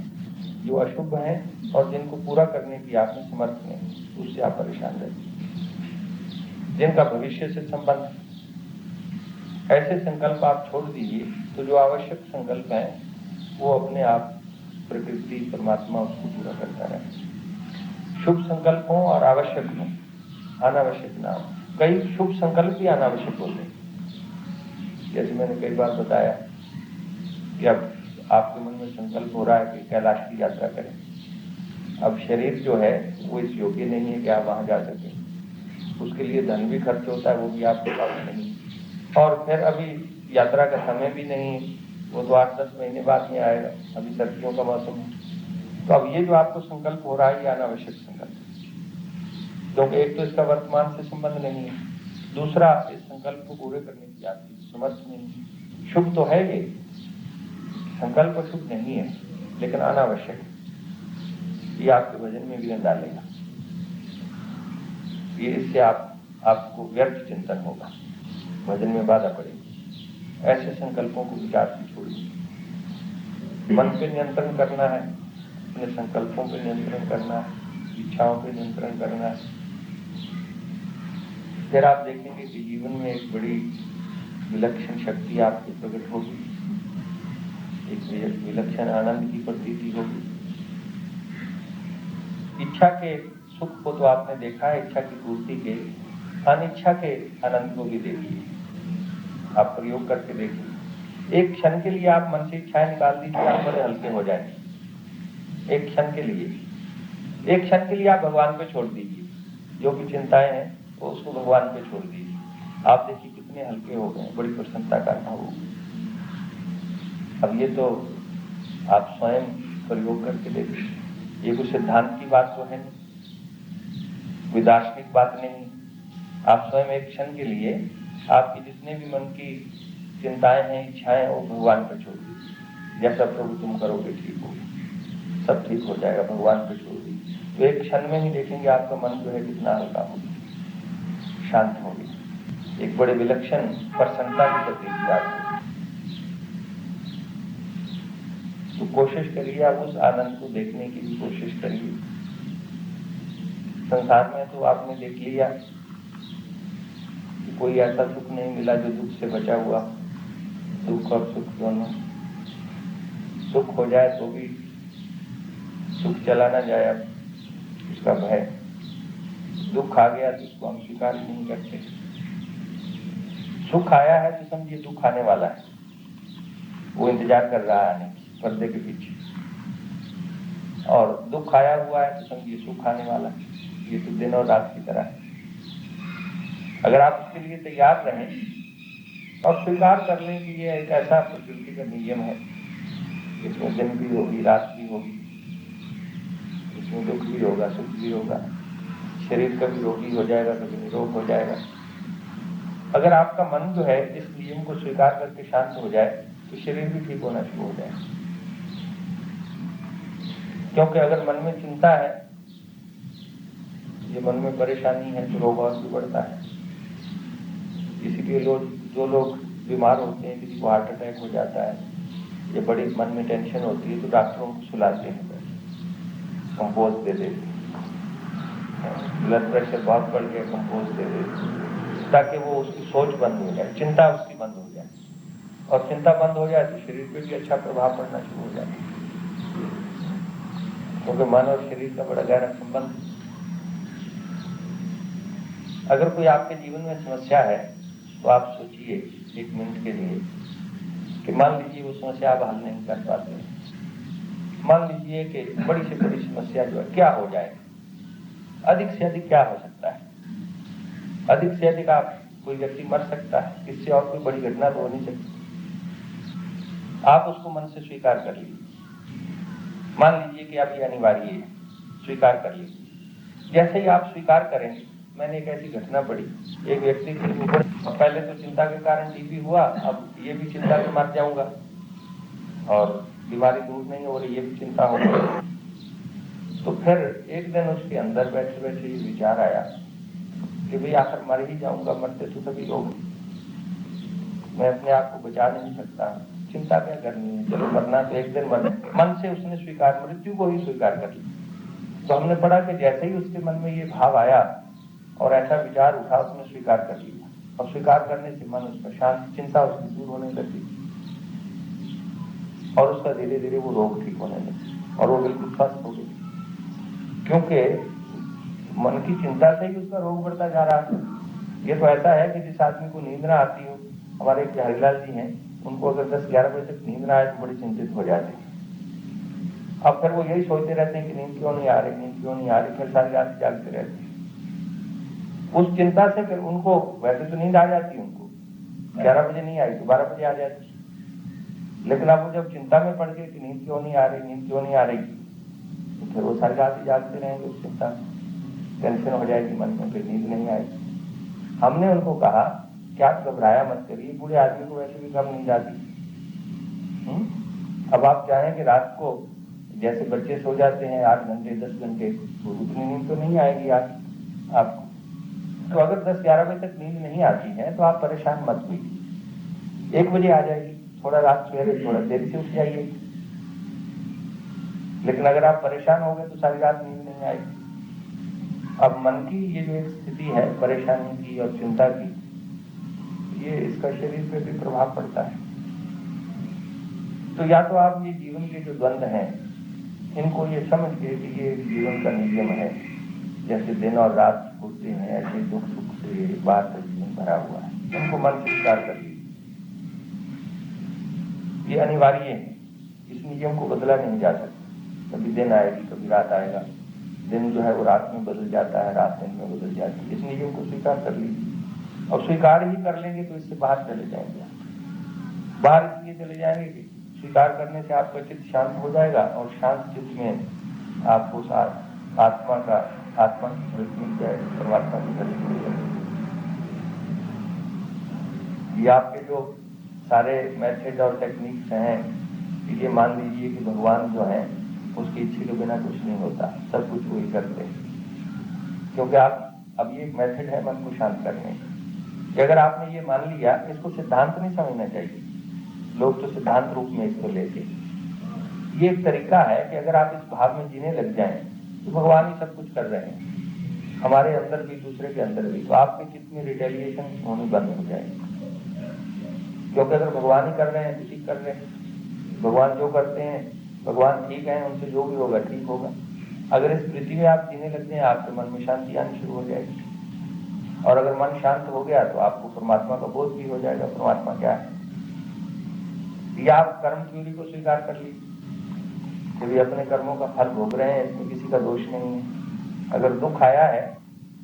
जो अशुभ हैं और जिनको पूरा करने की आप में समर्थ नहीं, उससे आप परेशान रहते हैं। जिनका भविष्य से संबंध, ऐसे संकल्प आप छोड़ दीजिए। तो जो आवश्यक संकल्प हैं वो अपने आप प्रकृति परमात्मा उसको पूरा करता रहे। शुभ संकल्प हो और आवश्यक हो, अनावश्यक ना हो। कई शुभ संकल्प भी अनावश्यक होते हैं। जैसे मैंने कई बार बताया कि अब आपके मन में संकल्प हो रहा है कि कैलाश की यात्रा करें, अब शरीर जो है वो इस योग्य नहीं है कि आप वहां जा सकें, उसके लिए धन भी खर्च होता है, वो भी आपके पास नहीं, और फिर अभी यात्रा का समय भी नहीं है, वो तो 8-10 महीने बाद में आएगा, अभी सर्दियों का मौसम है। तो अब ये जो आपको संकल्प हो रहा है ये अनावश्यक संकल्प है, क्योंकि एक तो इसका वर्तमान से संबंध नहीं है, दूसरा इस संकल्प को पूरे करने की आपकी समर्थ नहीं है। शुभ तो है ये संकल्प, शुभ नहीं है लेकिन अनावश्यक है, ये आपके भजन में विघ्न डालेगा, ये इससे आपको व्यर्थ चिंतन होगा, भजन में बाधा पड़ेगी। ऐसे संकल्पों को विचार से छोड़िए। मन पे नियंत्रण करना है, अपने संकल्पों पे नियंत्रण करना है, इच्छाओं पे नियंत्रण करना है। फिर आप देखेंगे कि जीवन में एक बड़ी विलक्षण शक्ति आपकी प्रकट होगी, एक विलक्षण आनंद की प्रतीति होगी। इच्छा के सुख को तो आपने देखा है, इच्छा की पूर्ति के, अनिच्छा के आनंद को भी देखिए, आप प्रयोग करके देखिए। एक क्षण के लिए आप मन से इच्छाएं निकाल दीजिए, आप बड़े हल्के हो जाएंगे। एक क्षण के लिए आप भगवान पे छोड़ दीजिए, जो भी चिंताएं हैं वो उसको भगवान पे छोड़ दीजिए, आप देखिए कितने हल्के हो गए, बड़ी प्रसन्नता का अनुभव होगा। अब ये तो आप स्वयं प्रयोग करके देखिए, ये कोई सिद्धांत की बात तो है नहीं, कोई दार्शनिक बात नहीं। आप स्वयं एक क्षण के लिए आपकी जितने भी मन की चिंताएं हैं, इच्छाएं, वो भगवान पर छोड़ दीजिए। जैसा प्रभु तुम करोगे ठीक होगा, सब ठीक हो जाएगा, भगवान पर छोड़ दीजिए। तो एक क्षण में ही देखेंगे आपका मन जो है कितना हल्का होगा, शांत होगी, एक बड़े विलक्षण प्रसन्नता की प्रतीति आती है। तो कोशिश करिए, आप उस आनंद को देखने की भी कोशिश करिए। संसार में तो आपने देख लिया कि कोई ऐसा सुख नहीं मिला जो दुख से बचा हुआ, दुख और सुख दोनों। सुख हो जाए तो भी सुख चला ना जाए, उसका भय। दुख आ गया तो उसको हम स्वीकार नहीं करते। सुख आया है तो समझिए दुख आने वाला है, वो इंतजार कर रहा है पर्दे के पीछे, और दुख आया हुआ है तो समझिए सुख आने वाला है। ये तो दिन और रात की तरह है। अगर आप उसके लिए तैयार रहें और स्वीकार कर लें कि ये एक ऐसा प्रकृति का नियम है, इसमें दिन भी होगी, रात भी होगी, इसमें दुख भी होगा, सुख भी होगा, शरीर कभी रोगी हो जाएगा, कभी निरोग हो जाएगा। अगर आपका मन जो है इस नियम को स्वीकार करके शांत हो जाए तो शरीर भी ठीक होना शुरू हो जाए। क्योंकि अगर मन में चिंता है, ये मन में परेशानी है, तो रोग और भी बढ़ता है। इसीलिए जो लोग बीमार होते हैं, किसी को हार्ट अटैक हो जाता है, ये बड़ी मन में टेंशन होती है, तो डॉक्टरों को सुलाते हैं, कंपोज दे देते, ब्लड प्रेशर बहुत बढ़ गया, कंपोज दे देते, ताकि वो उसकी सोच बंद हो जाए, चिंता उसकी बंद हो जाए। और चिंता बंद हो जाए तो शरीर पे भी अच्छा प्रभाव पड़ना शुरू हो जाए, क्योंकि मन और शरीर का बड़ा गहरा संबंध है। अगर कोई आपके जीवन में समस्या है तो आप सोचिए 1 मिनट के लिए कि मान लीजिए वो समस्या आप हल नहीं कर पाते, मान लीजिए कि बड़ी से बड़ी समस्या जो है क्या हो जाए, अधिक से अधिक क्या हो सकता है, अधिक से अधिक आप कोई व्यक्ति मर सकता है, इससे और कोई बड़ी घटना तो हो नहीं सकती। आप उसको मन से स्वीकार कर लीजिए, मान लीजिए कि आप ये अनिवार्य है, स्वीकार कर लीजिए। जैसे ही आप स्वीकार करेंगे, मैंने एक ऐसी घटना पढ़ी, एक व्यक्ति के ऊपर पहले तो चिंता के कारण टीबी हुआ, अब ये भी चिंता में मर जाऊंगा, और बीमारी दूर नहीं हो रही, ये भी चिंता हो रही। तो फिर एक दिन उसके अंदर बैठे बैठे ये विचार आया कि भाई आखिर मर ही जाऊंगा, मरते तो सभी लोग, मैं अपने आप को बचा नहीं सकता, चिंता क्या करनी है, चलो मरना तो एक दिन मरना। मन से उसने स्वीकार, मृत्यु को ही स्वीकार कर लिया। तो हमने पढ़ा कि जैसे ही उसके मन में ये भाव आया और ऐसा विचार उठा, उसने स्वीकार कर लिया, और स्वीकार करने से मन उसका शांत, चिंता उसकी दूर होने लगी, और उसका धीरे धीरे वो रोग ठीक होने लगे, और वो बिल्कुल स्वस्थ हो गई। क्योंकि मन की चिंता से ही उसका रोग बढ़ता जा रहा है। ये तो ऐसा है कि जिस आदमी को नींद ना आती हो, हमारे हरिलाल जी हैं, उनको अगर 10-11 बजे तक नींद ना आए तो बड़ी चिंतित हो जाते हैं। अब फिर वो यही सोचते रहते हैं कि नींद क्यों नहीं आ रही, नींद क्यों नहीं आ रही, फिर सारी रात जागते रहते हैं। उस चिंता से फिर उनको वैसे तो नींद आ जाती है, उनको 11 बजे नहीं आई तो 12 बजे आ जाती, लेकिन अब वो जब चिंता में पड़ गए कि नींद क्यों नहीं आ रही, नींद क्यों नहीं आ रही, तो फिर वो सारी रात ही जागते रहेंगे उस चिंता में, टेंशन हो जाएगी मन में, फिर नींद नहीं आएगी। हमने उनको कहा कि आप घबराया मत करिए, बूढ़े आदमी को वैसे भी कम नींद आती। अब आप चाहें कि रात को जैसे बच्चे सो जाते हैं 8 घंटे 10 घंटे, तो उतनी नींद तो नहीं आएगी आज आपको। तो अगर 10-11 बजे तक नींद नहीं आती है तो आप परेशान मत होइए, 1 बजे आ जाएगी, थोड़ा रात सवेरे थोड़ा देर से उठ जाइए। लेकिन अगर आप परेशान हो गए तो सारी रात नींद नहीं आएगी। अब मन की ये जो एक स्थिति है परेशानी की और चिंता की, ये इसका शरीर पे भी प्रभाव पड़ता है। तो या तो आप ये जीवन के जो द्वंद्व हैं इनको ये समझ के कि ये जीवन का नियम है, जैसे दिन और रात होते हैं ऐसे दुख सुख से बाहर का जीवन भरा हुआ है, इनको मन से स्वीकार कर लीजिए। ये अनिवार्य है, इस नियम को बदला नहीं जा सकता। कभी दिन आएगी कभी रात आएगा, दिन जो है वो रात में बदल जाता है, रात दिन में बदल जाती है। इस नियम को स्वीकार कर लीजिए, और स्वीकार ही कर लेंगे तो इससे बाहर चले जाएंगे। बाहर इसलिए चले जाएंगे कि स्वीकार करने से आपका चित्त शांत हो जाएगा, और शांत चित्त में आपको आत्मा की स्मृति मिल जाएगी, परमात्मा की स्मृति मिल जाएगी। ये आपके जो सारे मेथड और टेक्निक्स हैं, ये मान लीजिए कि भगवान जो है उसकी इच्छा के बिना कुछ नहीं होता, सब कुछ वही करते हैं। क्योंकि आप अब ये एक मेथड है मन को शांत करने की। अगर आपने ये मान लिया, इसको सिद्धांत नहीं समझना चाहिए, लोग तो सिद्धांत रूप में इसको लेते। ये एक तरीका है कि अगर आप इस भाव में जीने लग जाएं तो भगवान ही सब कुछ कर रहे हैं, हमारे अंदर भी दूसरे के अंदर भी, तो आपके चित्त में रिटेलिएशन होनी बंद हो जाएगी। क्योंकि अगर भगवान ही कर रहे हैं तो ठीक कर रहे हैं, भगवान जो करते हैं भगवान ठीक है, उनसे जो भी होगा ठीक होगा। अगर इस पृथ्वी में आप जीने लगते हैं आपके मन में शांति आनी शुरू हो जाएगी, और अगर मन शांत हो गया तो आपको परमात्मा का बोध भी हो जाएगा, परमात्मा क्या है। या आप कर्म थ्योरी को स्वीकार कर लीजिए कि भी अपने कर्मों का फल भोग रहे हैं, इसमें किसी का दोष नहीं है। अगर दुख आया है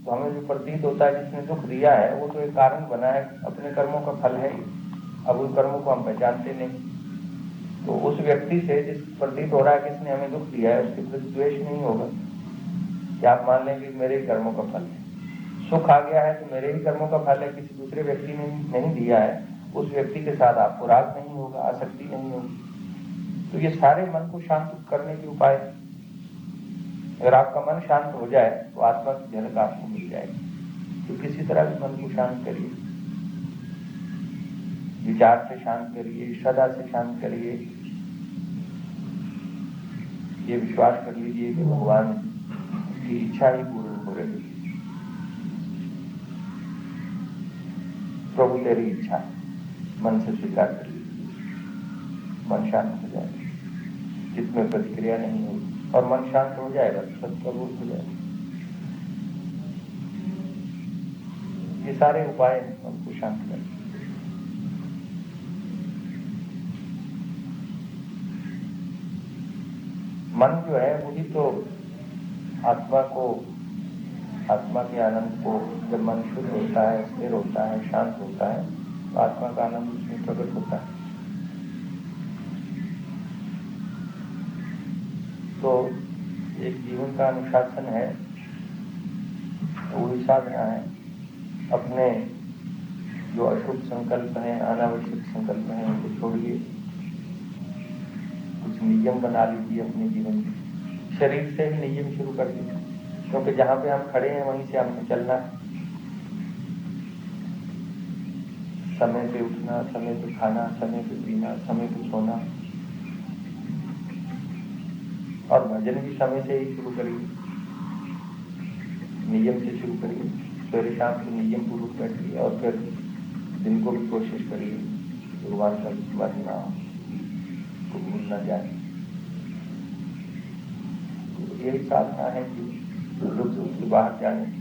तो हमें जो प्रतीत होता है जिसने दुख दिया है वो तो एक कारण बना है, अपने कर्मों का फल है। अब उन कर्मों को हम पहचानते नहीं, तो उस व्यक्ति से जिस प्रतीत हो रहा है किसने हमें दुख दिया है उसके प्रति द्वेष नहीं होगा कि आप मान लेंगे कि मेरे ही कर्मों का फल है। सुख आ गया है तो मेरे ही कर्मों का फल है, किसी दूसरे व्यक्ति ने नहीं दिया है, उस व्यक्ति के साथ आपको राग नहीं होगा, आसक्ति नहीं होगी। तो ये सारे मन को शांत करने के उपाय। अगर आपका मन शांत हो जाए तो आत्मा की झलक आपको मिल जाएगी। तो किसी तरह भी मन को शांत करिए, विचार से शांत करिए, श्रद्धा से शांत करिए। ये विश्वास कर लीजिए कि भगवान की इच्छा ही पूर्ण हो रही है। प्रभु तेरी इच्छा, मन से स्वीकार कर लीजिए, मन शांत हो जाएगा, चित्त में प्रतिक्रिया नहीं होगी, और मन शांत हो जाएगा तो सत्य का बोध हो जाएगा। ये सारे उपाय मन को शांत करने। मन जो है वही तो आत्मा के आनंद को, जब मन शुद्ध होता है, स्थिर होता है, शांत होता है, तो आत्मा का आनंद उसमें प्रकट होता है। तो एक जीवन का अनुशासन है, तो वही साधना है। अपने जो अशुभ संकल्प हैं, अनावश्यक संकल्प हैं, उनको छोड़िए, कुछ नियम बना लीजिए अपने जीवन में। शरीर से ही नियम शुरू कर दीजिए, क्योंकि जहां पे हम खड़े हैं वहीं से हमको चलना है। समय पे उठना, समय पे खाना, समय पे पीना, समय पे सोना, और भजन भी समय से ही शुरू करिए, नियम से शुरू करिए। सवेरे शाम के नियम पूर्वक बैठिए, और फिर दिन को भी कोशिश करिए भगवान का विश्वास ना को भूल न जाए। तो यही साधना है कि दुख से बाहर जाने की।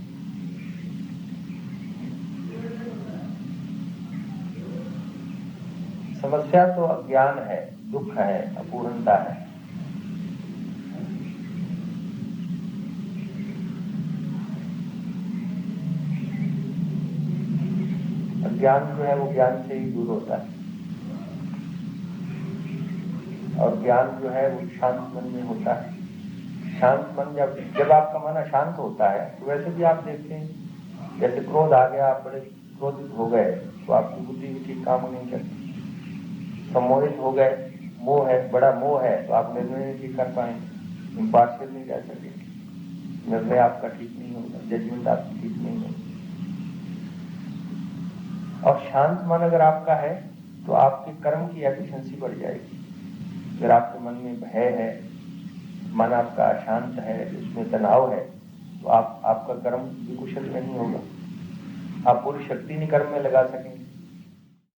समस्या तो अज्ञान है, दुख है, अपूर्णता है। ज्ञान जो है वो ज्ञान से ही दूर होता है, और ज्ञान जो है वो शांत मन में होता है। शांत मन जब आपका मन अशांत होता है तो वैसे भी आप देखते हैं, जैसे क्रोध आ गया, आप बड़े क्रोधित हो गए तो आपकी बुद्धि भी ठीक काम नहीं करती। सम्मोहित हो गए, मोह है, बड़ा मोह है, तो आप निर्णय नहीं कर पाएंगे, इम्पार्शियल नहीं रह सकेंगे, निर्णय आपका ठीक नहीं होगा, जजमेंट आपकी ठीक नहीं होगी। और शांत मन अगर आपका है तो आपके कर्म की एफिशिएंसी बढ़ जाएगी। अगर आपके मन में भय है, मन आपका अशांत है, उसमें तनाव है, तो आपका कर्म भी कुशल नहीं होगा, आप पूरी शक्ति नहीं कर्म में लगा सकेंगे।